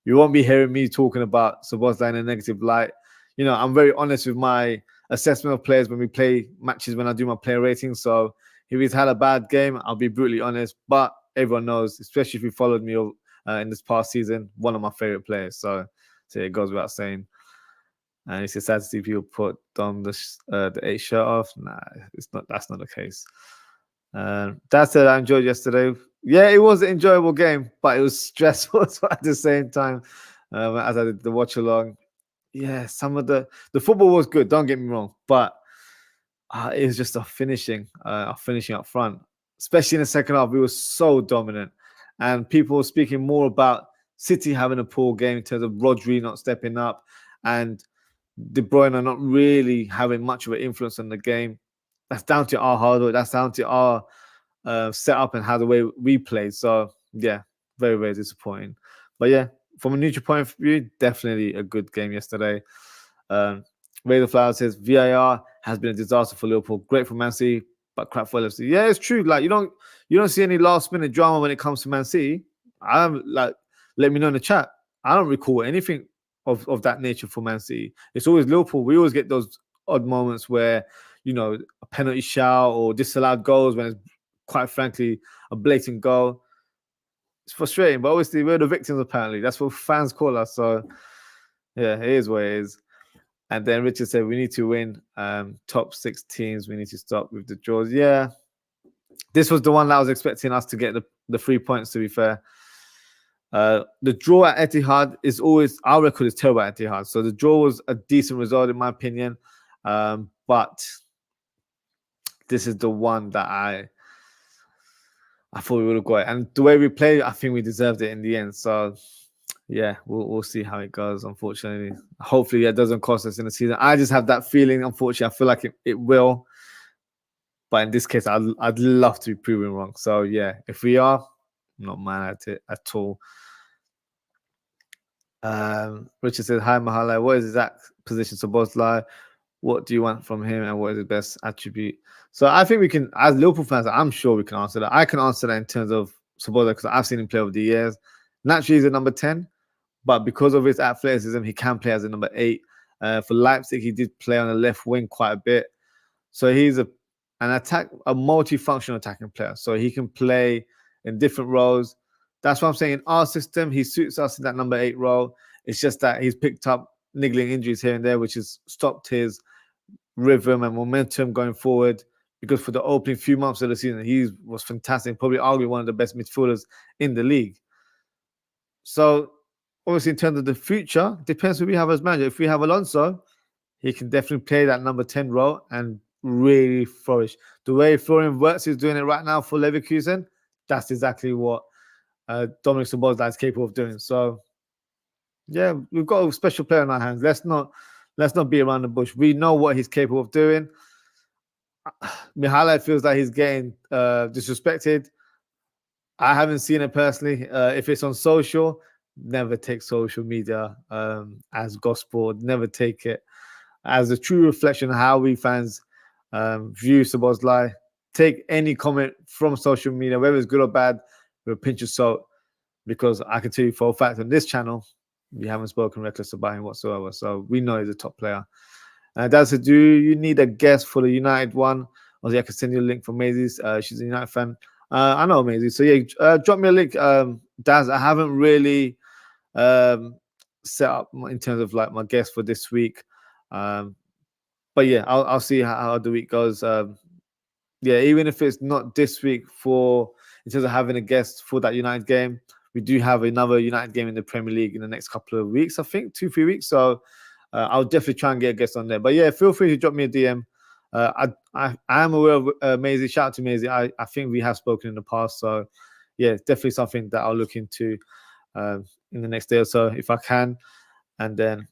you won't be hearing me talking about Szoboszlai in a negative light. You know, I'm very honest with my assessment of players when we play matches, when I do my player rating. So if he's had a bad game, I'll be brutally honest. But everyone knows, especially if you followed me in this past season, one of my favorite players. So it goes without saying. And it's sad to see people put on the 8 shirt off. Nah, it's not. That's not the case. That said, I enjoyed yesterday. Yeah, it was an enjoyable game, but it was stressful at the same time. As I did the watch along, yeah, some of the football was good. Don't get me wrong, but it was just our finishing up front, especially in the second half. We were so dominant, and people were speaking more about City having a poor game in terms of Rodri not stepping up and De Bruyne not really having much of an influence on the game. That's down to our hard work. That's down to our setup and how the way we played. So yeah, very, very disappointing. But yeah, from a neutral point of view, definitely a good game yesterday. Ray the Flower says VAR has been a disaster for Liverpool. Great for Man City, but crap for LFC. Yeah, it's true. Like you don't see any last minute drama when it comes to Man City. Let me know in the chat. I don't recall anything of that nature for Man City. It's always Liverpool. We always get those odd moments where, you know, a penalty shout or disallowed goals when it's quite frankly a blatant goal. It's frustrating, but obviously we're the victims apparently. That's what fans call us. So yeah, it is what it is. And then Richard said we need to win top 6 teams. We need to stop with the draws. Yeah, this was the one that I was expecting us to get the 3 points, to be fair. The draw at Etihad is always, our record is terrible at Etihad. So the draw was a decent result in my opinion. But this is the one that I thought we would have got it. And the way we played, I think we deserved it in the end. So yeah, we'll see how it goes, unfortunately. Hopefully it doesn't cost us in the season. I just have that feeling, unfortunately. I feel like it will. But in this case, I'd love to be proven wrong. So yeah, if we are, I'm not mad at it at all. Richard says, hi Mihaly, what is his exact position? Szoboszlai, what do you want from him and what is his best attribute? So I think we can, as Liverpool fans, I'm sure we can answer that. I can answer that in terms of Szoboszlai because I've seen him play over the years. Naturally, he's a number 10, but because of his athleticism, he can play as a number 8. For Leipzig, he did play on the left wing quite a bit. So he's a multifunctional attacking player. So he can play in different roles. That's what I'm saying. In our system, he suits us in that number 8 role. It's just that he's picked up niggling injuries here and there, which has stopped his rhythm and momentum going forward. Because for the opening few months of the season, he was fantastic. Probably arguably one of the best midfielders in the league. So obviously, in terms of the future, depends who we have as manager. If we have Alonso, he can definitely play that number 10 role and really flourish. The way Florian Wirtz is doing it right now for Leverkusen, that's exactly what Dominic Szoboszlai is capable of doing. So yeah, we've got a special player in our hands. Let's not be around the bush. We know what he's capable of doing. Mihailov feels like he's getting disrespected. I haven't seen it personally. If it's on social, never take social media as gospel. Never take it as a true reflection of how we fans view Szoboszlai. Take any comment from social media, whether it's good or bad, with a pinch of salt, because I can tell you for a fact on this channel, we haven't spoken reckless about him whatsoever. So we know he's a top player. That's to do. You need a guest for the United one. Ozzie, I can send you a link for Maisie's. She's a United fan. I know Maisie. So yeah, drop me a link. Daz, I haven't really set up in terms of like my guest for this week. But yeah, I'll see how the week goes. Yeah, even if it's not this week in terms of having a guest for that United game, we do have another United game in the Premier League in the next couple of weeks, I think, 2-3 weeks. So I'll definitely try and get a guest on there. But yeah, feel free to drop me a DM. I am aware of Maisie. Shout out to Maisie. I think we have spoken in the past. So yeah, it's definitely something that I'll look into in the next day or so if I can. And then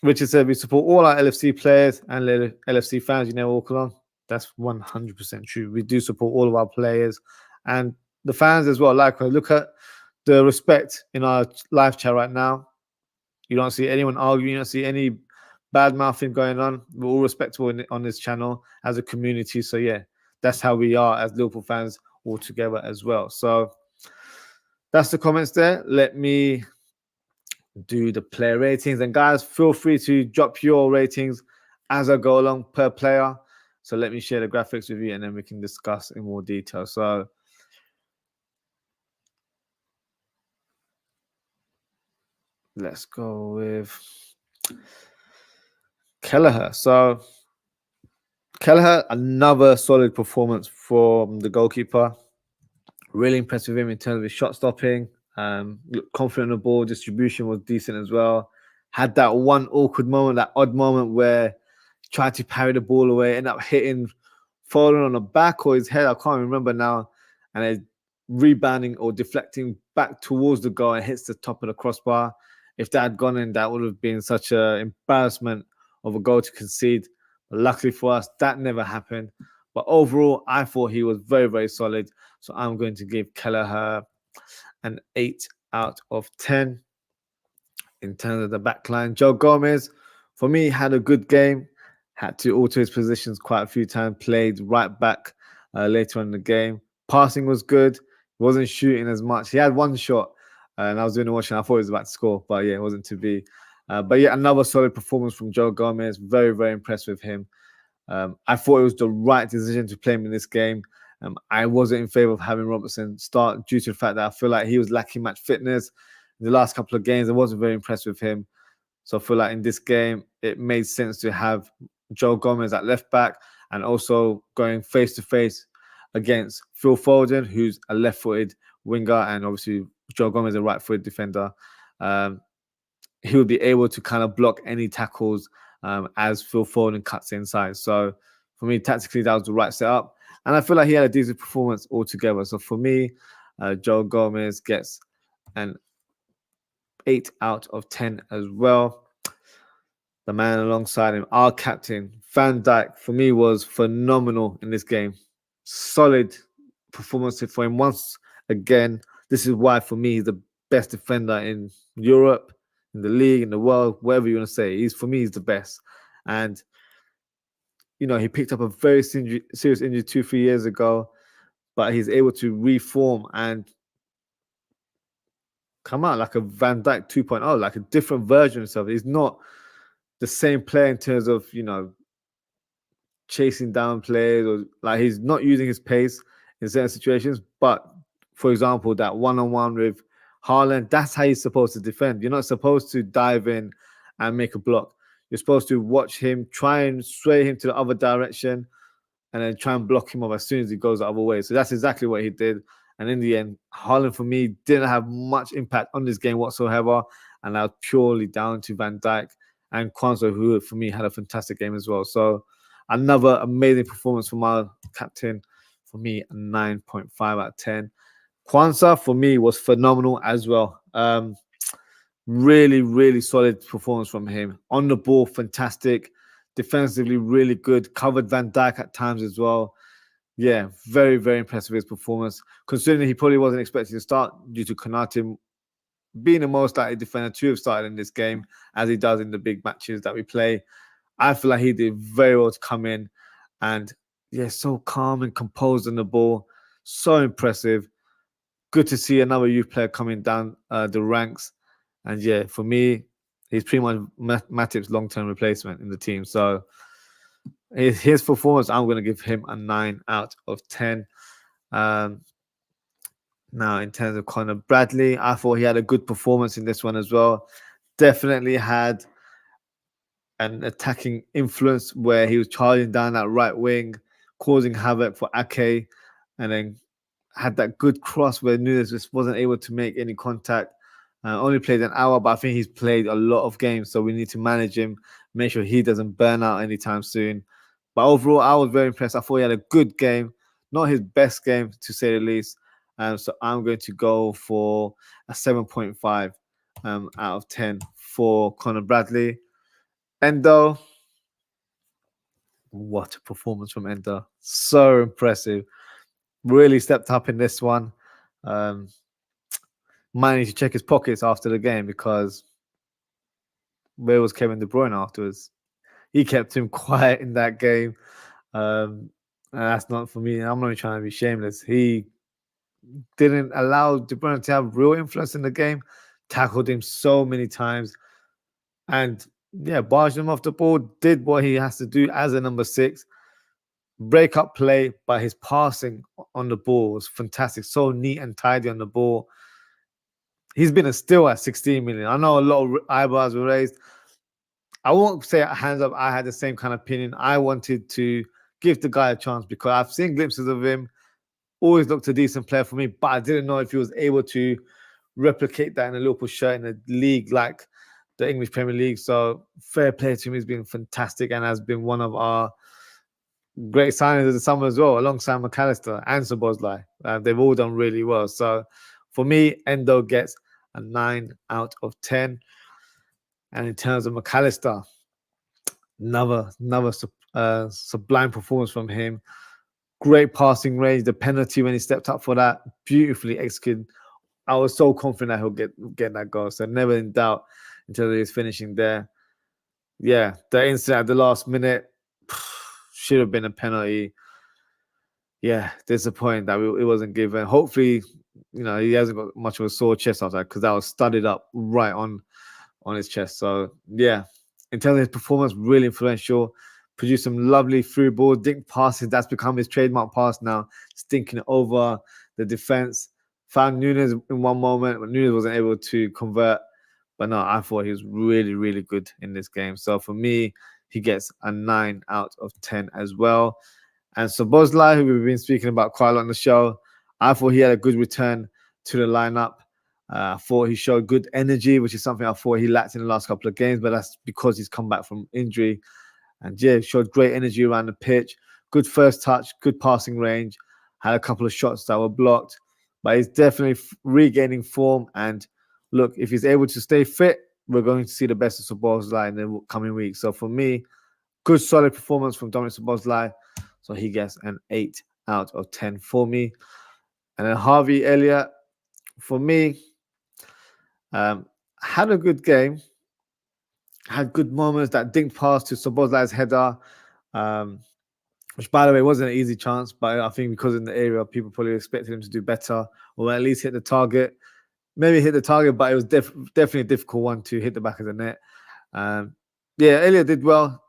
Richard said we support all our LFC players and LFC fans. You never walk along. That's 100% true. We do support all of our players and the fans as well. Likewise, look at the respect in our live chat right now. You don't see anyone arguing. You don't see any bad mouthing going on. We're all respectable on this channel as a community. So yeah, that's how we are as Liverpool fans all together as well. So that's the comments there. Let me do the player ratings. And guys, feel free to drop your ratings as I go along per player. So let me share the graphics with you and then we can discuss in more detail. So let's go with Kelleher. So Kelleher, another solid performance from the goalkeeper. Really impressed with him in terms of his shot stopping. Looked confident on the ball. Distribution was decent as well. Had that one awkward moment, that odd moment where he tried to parry the ball away, ended up hitting, falling on the back or his head. I can't remember now. And then rebounding or deflecting back towards the goal and hits the top of the crossbar. If that had gone in, that would have been such an embarrassment of a goal to concede. But luckily for us, that never happened. But overall, I thought he was very, very solid. So I'm going to give Kelleher an 8 out of 10. In terms of the backline, Joe Gomez, for me, had a good game. Had to alter his positions quite a few times. Played right back later on in the game. Passing was good. He wasn't shooting as much. He had one shot, and I was doing the watching. I thought he was about to score, but yeah, it wasn't to be. But yeah, another solid performance from Joe Gomez. Very, very impressed with him. I thought it was the right decision to play him in this game. I wasn't in favor of having Robertson start due to the fact that I feel like he was lacking match fitness. In the last couple of games, I wasn't very impressed with him. So I feel like in this game, it made sense to have Joe Gomez at left back and also going face-to-face against Phil Foden, who's a left-footed winger, and obviously Joe Gomez, a right-footed defender. He would be able to kind of block any tackles as Phil Foden cuts inside. So for me, tactically, that was the right setup. And I feel like he had a decent performance altogether. So for me, Joe Gomez gets an 8 out of 10 as well. The man alongside him, our captain, Van Dijk, for me was phenomenal in this game. Solid performance for him once again. This is why, for me, he's the best defender in Europe, in the league, in the world, whatever you want to say. For me, he's the best. And you know, he picked up a very serious injury 2-3 years ago, but he's able to reform and come out like a Van Dijk 2.0, like a different version of himself. He's not the same player in terms of, you know, chasing down players, or like he's not using his pace in certain situations. But for example, that one-on-one with Haaland, that's how he's supposed to defend. You're not supposed to dive in and make a block. You're supposed to watch him, try and sway him to the other direction, and then try and block him off as soon as he goes the other way. So that's exactly what he did. And in the end, Haaland, for me, didn't have much impact on this game whatsoever. And that was purely down to Van Dijk and Kwanzaa, who, for me, had a fantastic game as well. So another amazing performance from our captain. For me, a 9.5 out of 10. Kwanzaa for me was phenomenal as well. Really, really solid performance from him. On the ball, fantastic. Defensively, really good. Covered Van Dijk at times as well. Yeah, very, very impressive his performance. Considering he probably wasn't expecting to start due to Konate being the most likely defender to have started in this game, as he does in the big matches that we play. I feel like he did very well to come in and, yeah, so calm and composed on the ball. So impressive. Good to see another youth player coming down the ranks. And yeah, for me, he's pretty much Matip's long-term replacement in the team. So his performance, I'm going to give him a 9 out of 10. Um, Now, in terms of Conor Bradley, I thought he had a good performance in this one as well. Definitely had an attacking influence where he was charging down that right wing, causing havoc for Ake, and then had that good cross where Nunes just wasn't able to make any contact. Only played an hour, but I think he's played a lot of games, so we need to manage him, make sure he doesn't burn out anytime soon. But overall, I was very impressed. I thought he had a good game, not his best game to say the least. So I'm going to go for a 7.5 out of 10 for Conor Bradley. Endo, what a performance from Endo. So impressive. Really stepped up in this one. Managed to check his pockets after the game because where was Kevin De Bruyne afterwards? He kept him quiet in that game. And that's not for me. I'm not even trying to be shameless. He didn't allow De Bruyne to have real influence in the game, tackled him so many times, and yeah, barged him off the ball, did what he has to do as a number 6. Break up play, but his passing on the ball was fantastic. So neat and tidy on the ball. He's been a steal at 16 million. I know a lot of eyebrows were raised. I won't say hands up, I had the same kind of opinion. I wanted to give the guy a chance because I've seen glimpses of him. Always looked a decent player for me, but I didn't know if he was able to replicate that in a Liverpool shirt in a league like the English Premier League. So fair play to him. He's been fantastic and has been one of our great signings of the summer as well, alongside McAllister and Szoboszlai. They've all done really well. So for me, Endo gets a 9 out of 10. And in terms of McAllister, another sublime performance from him. Great passing range. The penalty when he stepped up for that, beautifully executed. I was so confident he'll get that goal. So never in doubt in terms of his finishing there. Yeah, the incident at the last minute should have been a penalty. Yeah, disappointing that it wasn't given. Hopefully, he hasn't got much of a sore chest after that because that was studded up right on his chest. So yeah, in terms of his performance, really influential. Produced some lovely through ball, dink passes. That's become his trademark pass now. Stinking it over the defense. Found Nunes in one moment, but Nunes wasn't able to convert. But no, I thought he was really, really good in this game. So for me, he gets a 9 out of 10 as well. And Szoboszlai, who we've been speaking about quite a lot on the show, I thought he had a good return to the lineup. I thought he showed good energy, which is something I thought he lacked in the last couple of games, but that's because he's come back from injury. And yeah, showed great energy around the pitch. Good first touch, good passing range. Had a couple of shots that were blocked, but he's definitely regaining form. And look, if he's able to stay fit, we're going to see the best of Szoboszlai in the coming weeks. So for me, good solid performance from Dominic Szoboszlai. So he gets an 8 out of 10 for me. And then Harvey Elliott, for me, had a good game. Had good moments. That dink pass to Szoboszlai's header, which, by the way, wasn't an easy chance. But I think because in the area, people probably expected him to do better or at least hit the target. Maybe hit the target, but it was definitely a difficult one to hit the back of the net. Yeah, Elliott did well.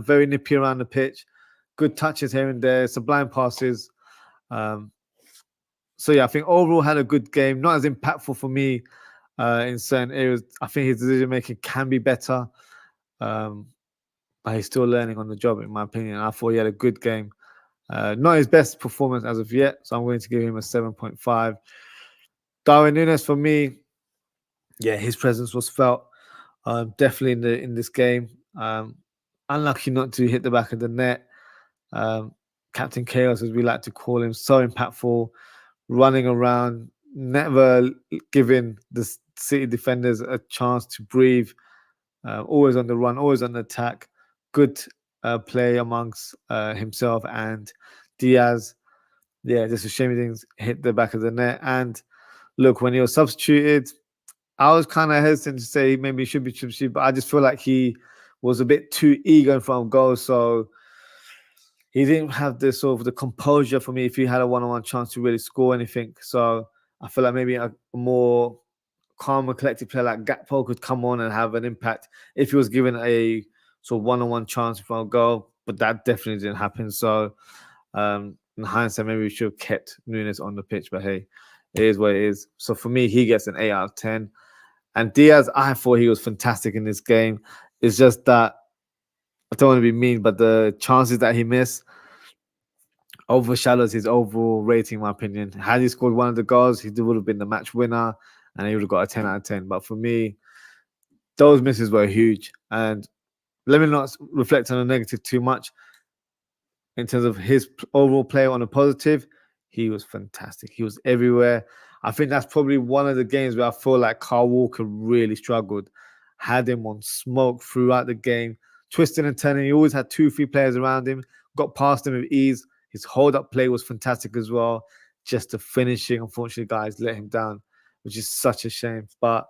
Very nippy around the pitch. Good touches here and there. Sublime passes. So yeah, I think overall had a good game. Not as impactful for me in certain areas. I think his decision making can be better, but he's still learning on the job, in my opinion. I thought he had a good game. Not his best performance as of yet, so I'm going to give him a 7.5. Darwin Núñez, for me, yeah, his presence was felt definitely in this game. Unlucky not to hit the back of the net. Captain Chaos, as we like to call him, so impactful, running around, never giving the City defenders a chance to breathe. Always on the run, always on the attack. Good play amongst himself and Diaz. Yeah, just a shame he didn't hit the back of the net. And look, when he was substituted, I was kind of hesitant to say maybe he should be substituted, but I just feel like he was a bit too eager in front of goal. So he didn't have the sort of the composure for me if he had a one-on-one chance to really score anything. So I feel like maybe a more calm and collected player like Gakpo could come on and have an impact if he was given a sort of one-on-one chance in front of goal. But that definitely didn't happen. So in hindsight, maybe we should have kept Nunes on the pitch. But hey, it is what it is. So for me, he gets an 8 out of 10. And Diaz, I thought he was fantastic in this game. It's just that I don't want to be mean, but the chances that he missed overshadows his overall rating, in my opinion. Had he scored one of the goals, he would have been the match winner and he would have got a 10 out of 10. But for me, those misses were huge. And let me not reflect on the negative too much. In terms of his overall play on a positive, he was fantastic. He was everywhere. I think that's probably one of the games where I feel like Kyle Walker really struggled. Had him on smoke throughout the game, twisting and turning. He always had 2-3 players around him, got past him with ease. His hold-up play was fantastic as well. Just the finishing, unfortunately, guys, let him down, which is such a shame. But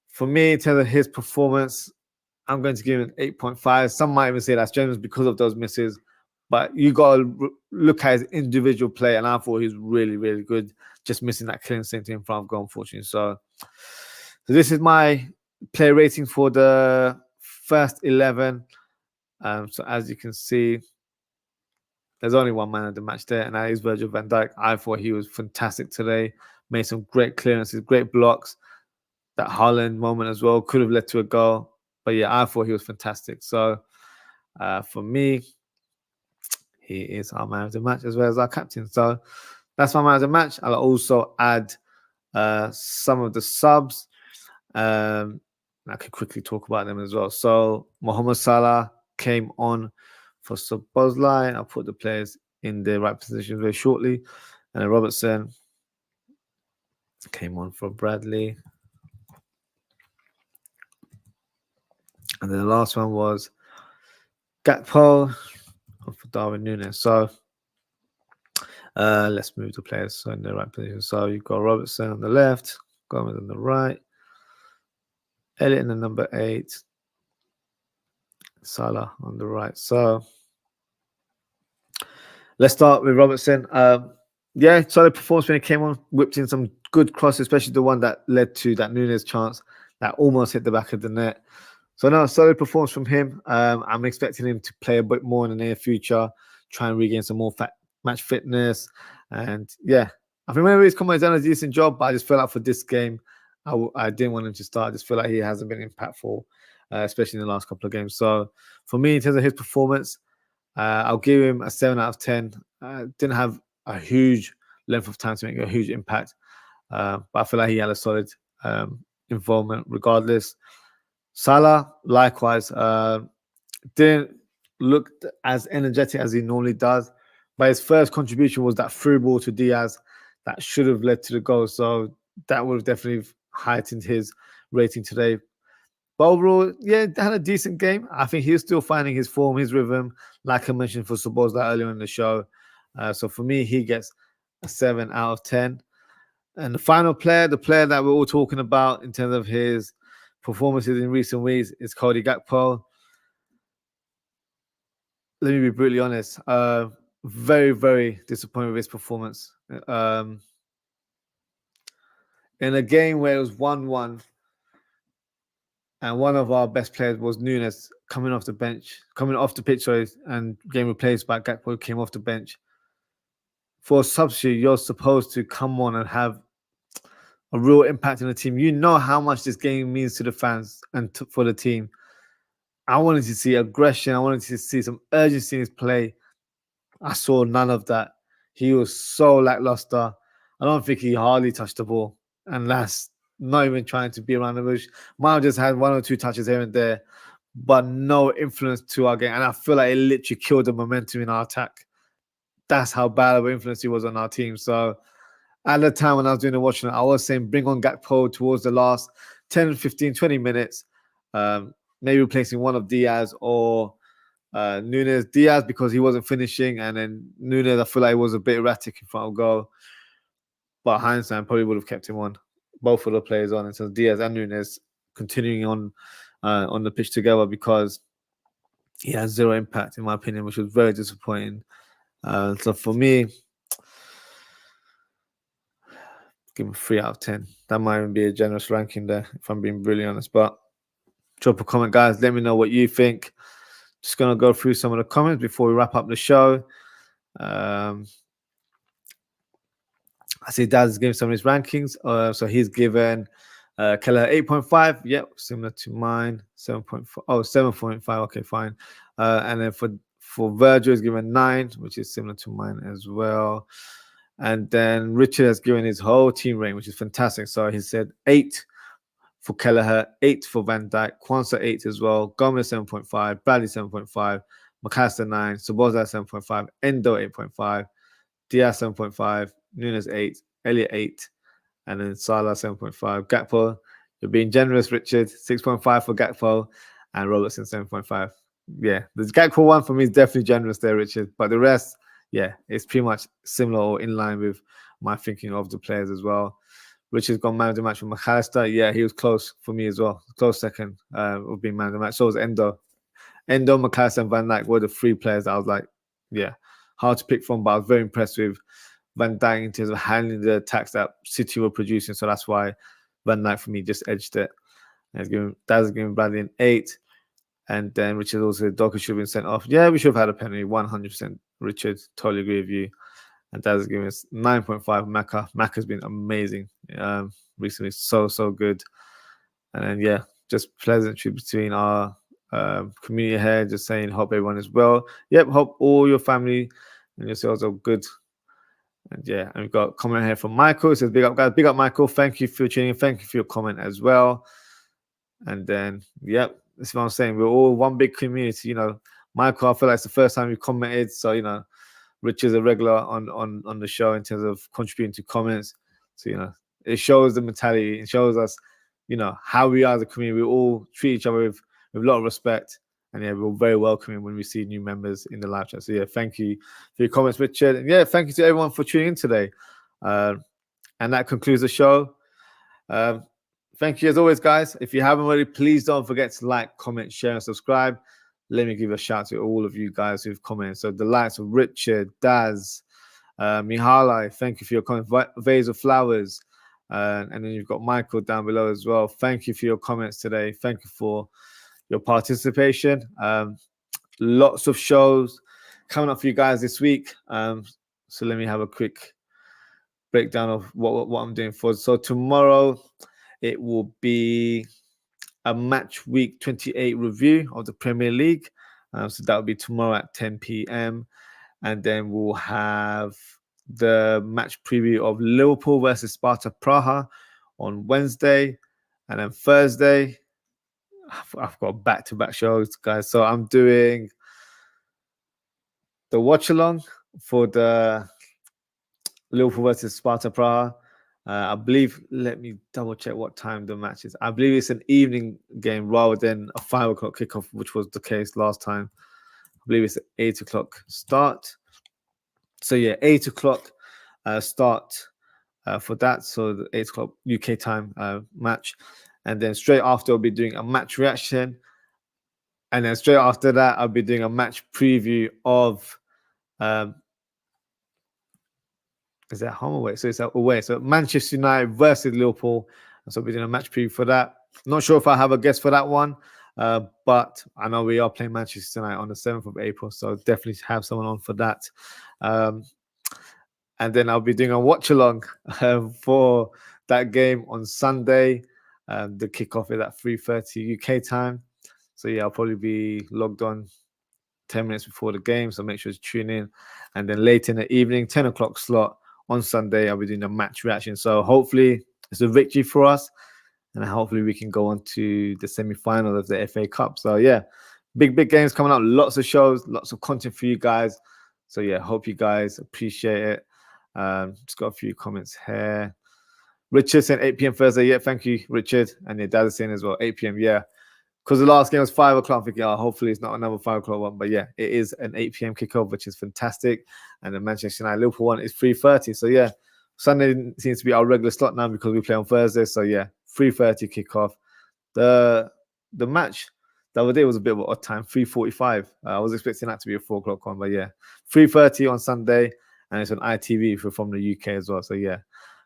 for me, in terms of his performance, I'm going to give him an 8.5. Some might even say that's generous because of those misses. But you got to look at his individual play, and I thought he was really, really good. Just missing that clean center in front of goal, unfortunately. So this is my player rating for the first 11. So as you can see, there's only one man of the match there, and that is Virgil van Dijk. I thought he was fantastic today. Made some great clearances, great blocks. That Haaland moment as well could have led to a goal. But yeah, I thought he was fantastic. So for me, he is our man of the match as well as our captain. So that's my man of the match. I'll also add some of the subs. I could quickly talk about them as well. So Mohamed Salah came on for Szoboszlai. I'll put the players in their right positions very shortly. And Robertson came on for Bradley. And then the last one was Gakpo for Darwin Núñez. So let's move the players in the right position. So you've got Robertson on the left, Gomez on the right, Elliott in the number 8, Salah on the right. So let's start with Robertson. Yeah, solid performance when he came on, whipped in some good crosses, especially the one that led to that Núñez chance that almost hit the back of the net. So no, solid performance from him. I'm expecting him to play a bit more in the near future, try and regain some more match fitness. And yeah, I think maybe he's done a decent job, but I just feel like for this game, I didn't want him to start. I just feel like he hasn't been impactful, especially in the last couple of games. So for me, in terms of his performance, I'll give him a 7 out of 10. Didn't have a huge length of time to make a huge impact, but I feel like he had a solid involvement regardless. Salah, likewise, didn't look as energetic as he normally does, but his first contribution was that through ball to Diaz that should have led to the goal. So that would have definitely heightened his rating today. But overall, yeah, had a decent game. I think he's still finding his form, his rhythm, like I mentioned for Szoboszlai earlier in the show. So for me, he gets a 7 out of 10. And the final player, the player that we're all talking about in terms of his performances in recent weeks, is Cody Gakpo. Let me be brutally honest. Very, very disappointed with his performance. In a game where it was 1-1, and one of our best players was Núñez coming off the pitch, and getting replaced by Gakpo, who came off the bench. For a substitute, you're supposed to come on and have a real impact on the team. You know how much this game means to the fans and for the team. I wanted to see aggression. I wanted to see some urgency in his play. I saw none of that. He was so lackluster. I don't think he hardly touched the ball. And that's not even trying to be around the bush. Might have just had 1 or 2 touches here and there, but no influence to our game. And I feel like it literally killed the momentum in our attack. That's how bad of an influence he was on our team. So at the time when I was doing the watching, I was saying bring on Gakpo towards the last 10, 15, 20 minutes, maybe replacing one of Diaz or Nunes. Diaz because he wasn't finishing, and then Nunes, I feel like he was a bit erratic in front of goal. But hindsight probably would have kept him on, both of the players on, and so Diaz and Nunes continuing on the pitch together, because he has zero impact in my opinion, which was very disappointing. So for me, give him 3 out of 10. That might even be a generous ranking there, if I'm being really honest. But drop a comment, guys. Let me know what you think. Just gonna go through some of the comments before we wrap up the show. I see Daz is giving some of his rankings. So he's given Keller 8.5. Yep, similar to mine. 7.4. Oh, 7.5. Okay, fine. And then for Virgil is given 9, which is similar to mine as well. And then Richard has given his whole team rating, which is fantastic. So he said 8 for Kelleher, 8 for Van Dijk, Kwanzaa 8 as well, Gomez 7.5, Bradley 7.5, McAllister 9, Sobozai 7.5, Endo 8.5, Diaz 7.5, Nunes 8, Elliot 8, and then Salah 7.5. Gakpo, you're being generous, Richard. 6.5 for Gakpo, and Robertson 7.5. Yeah, the Gakpo one for me is definitely generous there, Richard. But the rest, yeah, it's pretty much similar or in line with my thinking of the players as well. Richard's gone man of the match for McAllister. Yeah, he was close for me as well. Close second of being man of the match. So was Endo. Endo, McAllister, and Van Dijk were the 3 players that I was like, yeah, hard to pick from, but I was very impressed with Van Dijk in terms of handling the attacks that City were producing. So that's why Van Dijk for me just edged it. And Daz is giving Bradley an 8. And then Richard also said Docker should have been sent off. Yeah, we should have had a penalty. 100%. Richard, totally agree with you. And Daz is giving us 9.5. Macca's been amazing recently. So good. And then, yeah, just pleasantry between our community here, just saying hope everyone is well. Yep, hope all your family and yourselves are good. And yeah, and we've got a comment here from Michael. It says, big up, guys. Big up, Michael. Thank you for tuning in. Thank you for your comment as well. And then, yep, that's what I'm saying. We're all one big community. You know, Michael, I feel like it's the first time you commented. So, you know, Rich is a regular on the show in terms of contributing to comments. So, you know, it shows the mentality. It shows us, you know, how we are as a community. We all treat each other with a lot of respect. And yeah, we're very welcoming when we see new members in the live chat. So yeah, thank you for your comments, Richard. And yeah, thank you to everyone for tuning in today. And that concludes the show. Thank you as always, guys. If you haven't already, please don't forget to like, comment, share, and subscribe. Let me give a shout to all of you guys who've commented. So the likes of Richard, Daz, Mihalai, thank you for your comment. Vase of Flowers. And then you've got Michael down below as well. Thank you for your comments today. Thank you for your participation. Lots of shows coming up for you guys this week. So let me have a quick breakdown of what I'm doing for. So tomorrow it will be a match week 28 review of the Premier League. So that will be tomorrow at 10 p.m. And then we'll have the match preview of Liverpool versus Sparta Praha on Wednesday. And then Thursday, I've got back-to-back shows, guys. So I'm doing the watch-along for the Liverpool versus Sparta Praha. I believe, let me double-check what time the match is. I believe it's an evening game rather than a 5 o'clock kickoff, which was the case last time. I believe it's an 8 o'clock start. So yeah, 8 o'clock start for that. So the 8 o'clock UK time match. And then straight after, I'll be doing a match reaction. And then straight after that, I'll be doing a match preview of, is that home away? So it's away. So Manchester United versus Liverpool. So I'll be doing a match preview for that. Not sure if I have a guest for that one, but I know we are playing Manchester United on the 7th of April. So definitely have someone on for that. And then I'll be doing a watch along for that game on Sunday. The kickoff is at 3:30 UK time. So yeah, I'll probably be logged on 10 minutes before the game. So make sure to tune in. And then late in the evening, 10 o'clock slot on Sunday, I'll be doing a match reaction. So hopefully it's a victory for us. And hopefully we can go on to the semi-final of the FA Cup. So yeah, big games coming up. Lots of shows, lots of content for you guys. So yeah, hope you guys appreciate it. Just got a few comments here. Richard saying 8 p.m. Thursday. Yeah, thank you, Richard. And your dad is saying as well 8 p.m. Yeah, because the last game was 5 o'clock. I'm thinking, hopefully it's not another 5 o'clock one. But yeah, it is an 8 p.m. kickoff, which is fantastic. And the Manchester United Liverpool one is 3:30. So yeah, Sunday seems to be our regular slot now because we play on Thursday. So yeah, 3:30 kickoff. The match the other day was a bit of an odd time, 3:45. I was expecting that to be a 4 o'clock one, but yeah, 3:30 on Sunday, and it's on ITV if you're from the UK as well. So yeah,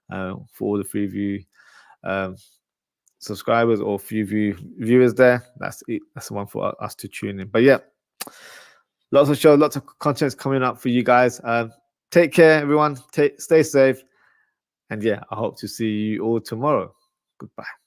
for all the Freeview subscribers or Freeview viewers there, that's the one for us to tune in. But yeah, lots of shows, lots of content coming up for you guys. Take care, everyone. Stay safe, and yeah, I hope to see you all tomorrow. Goodbye.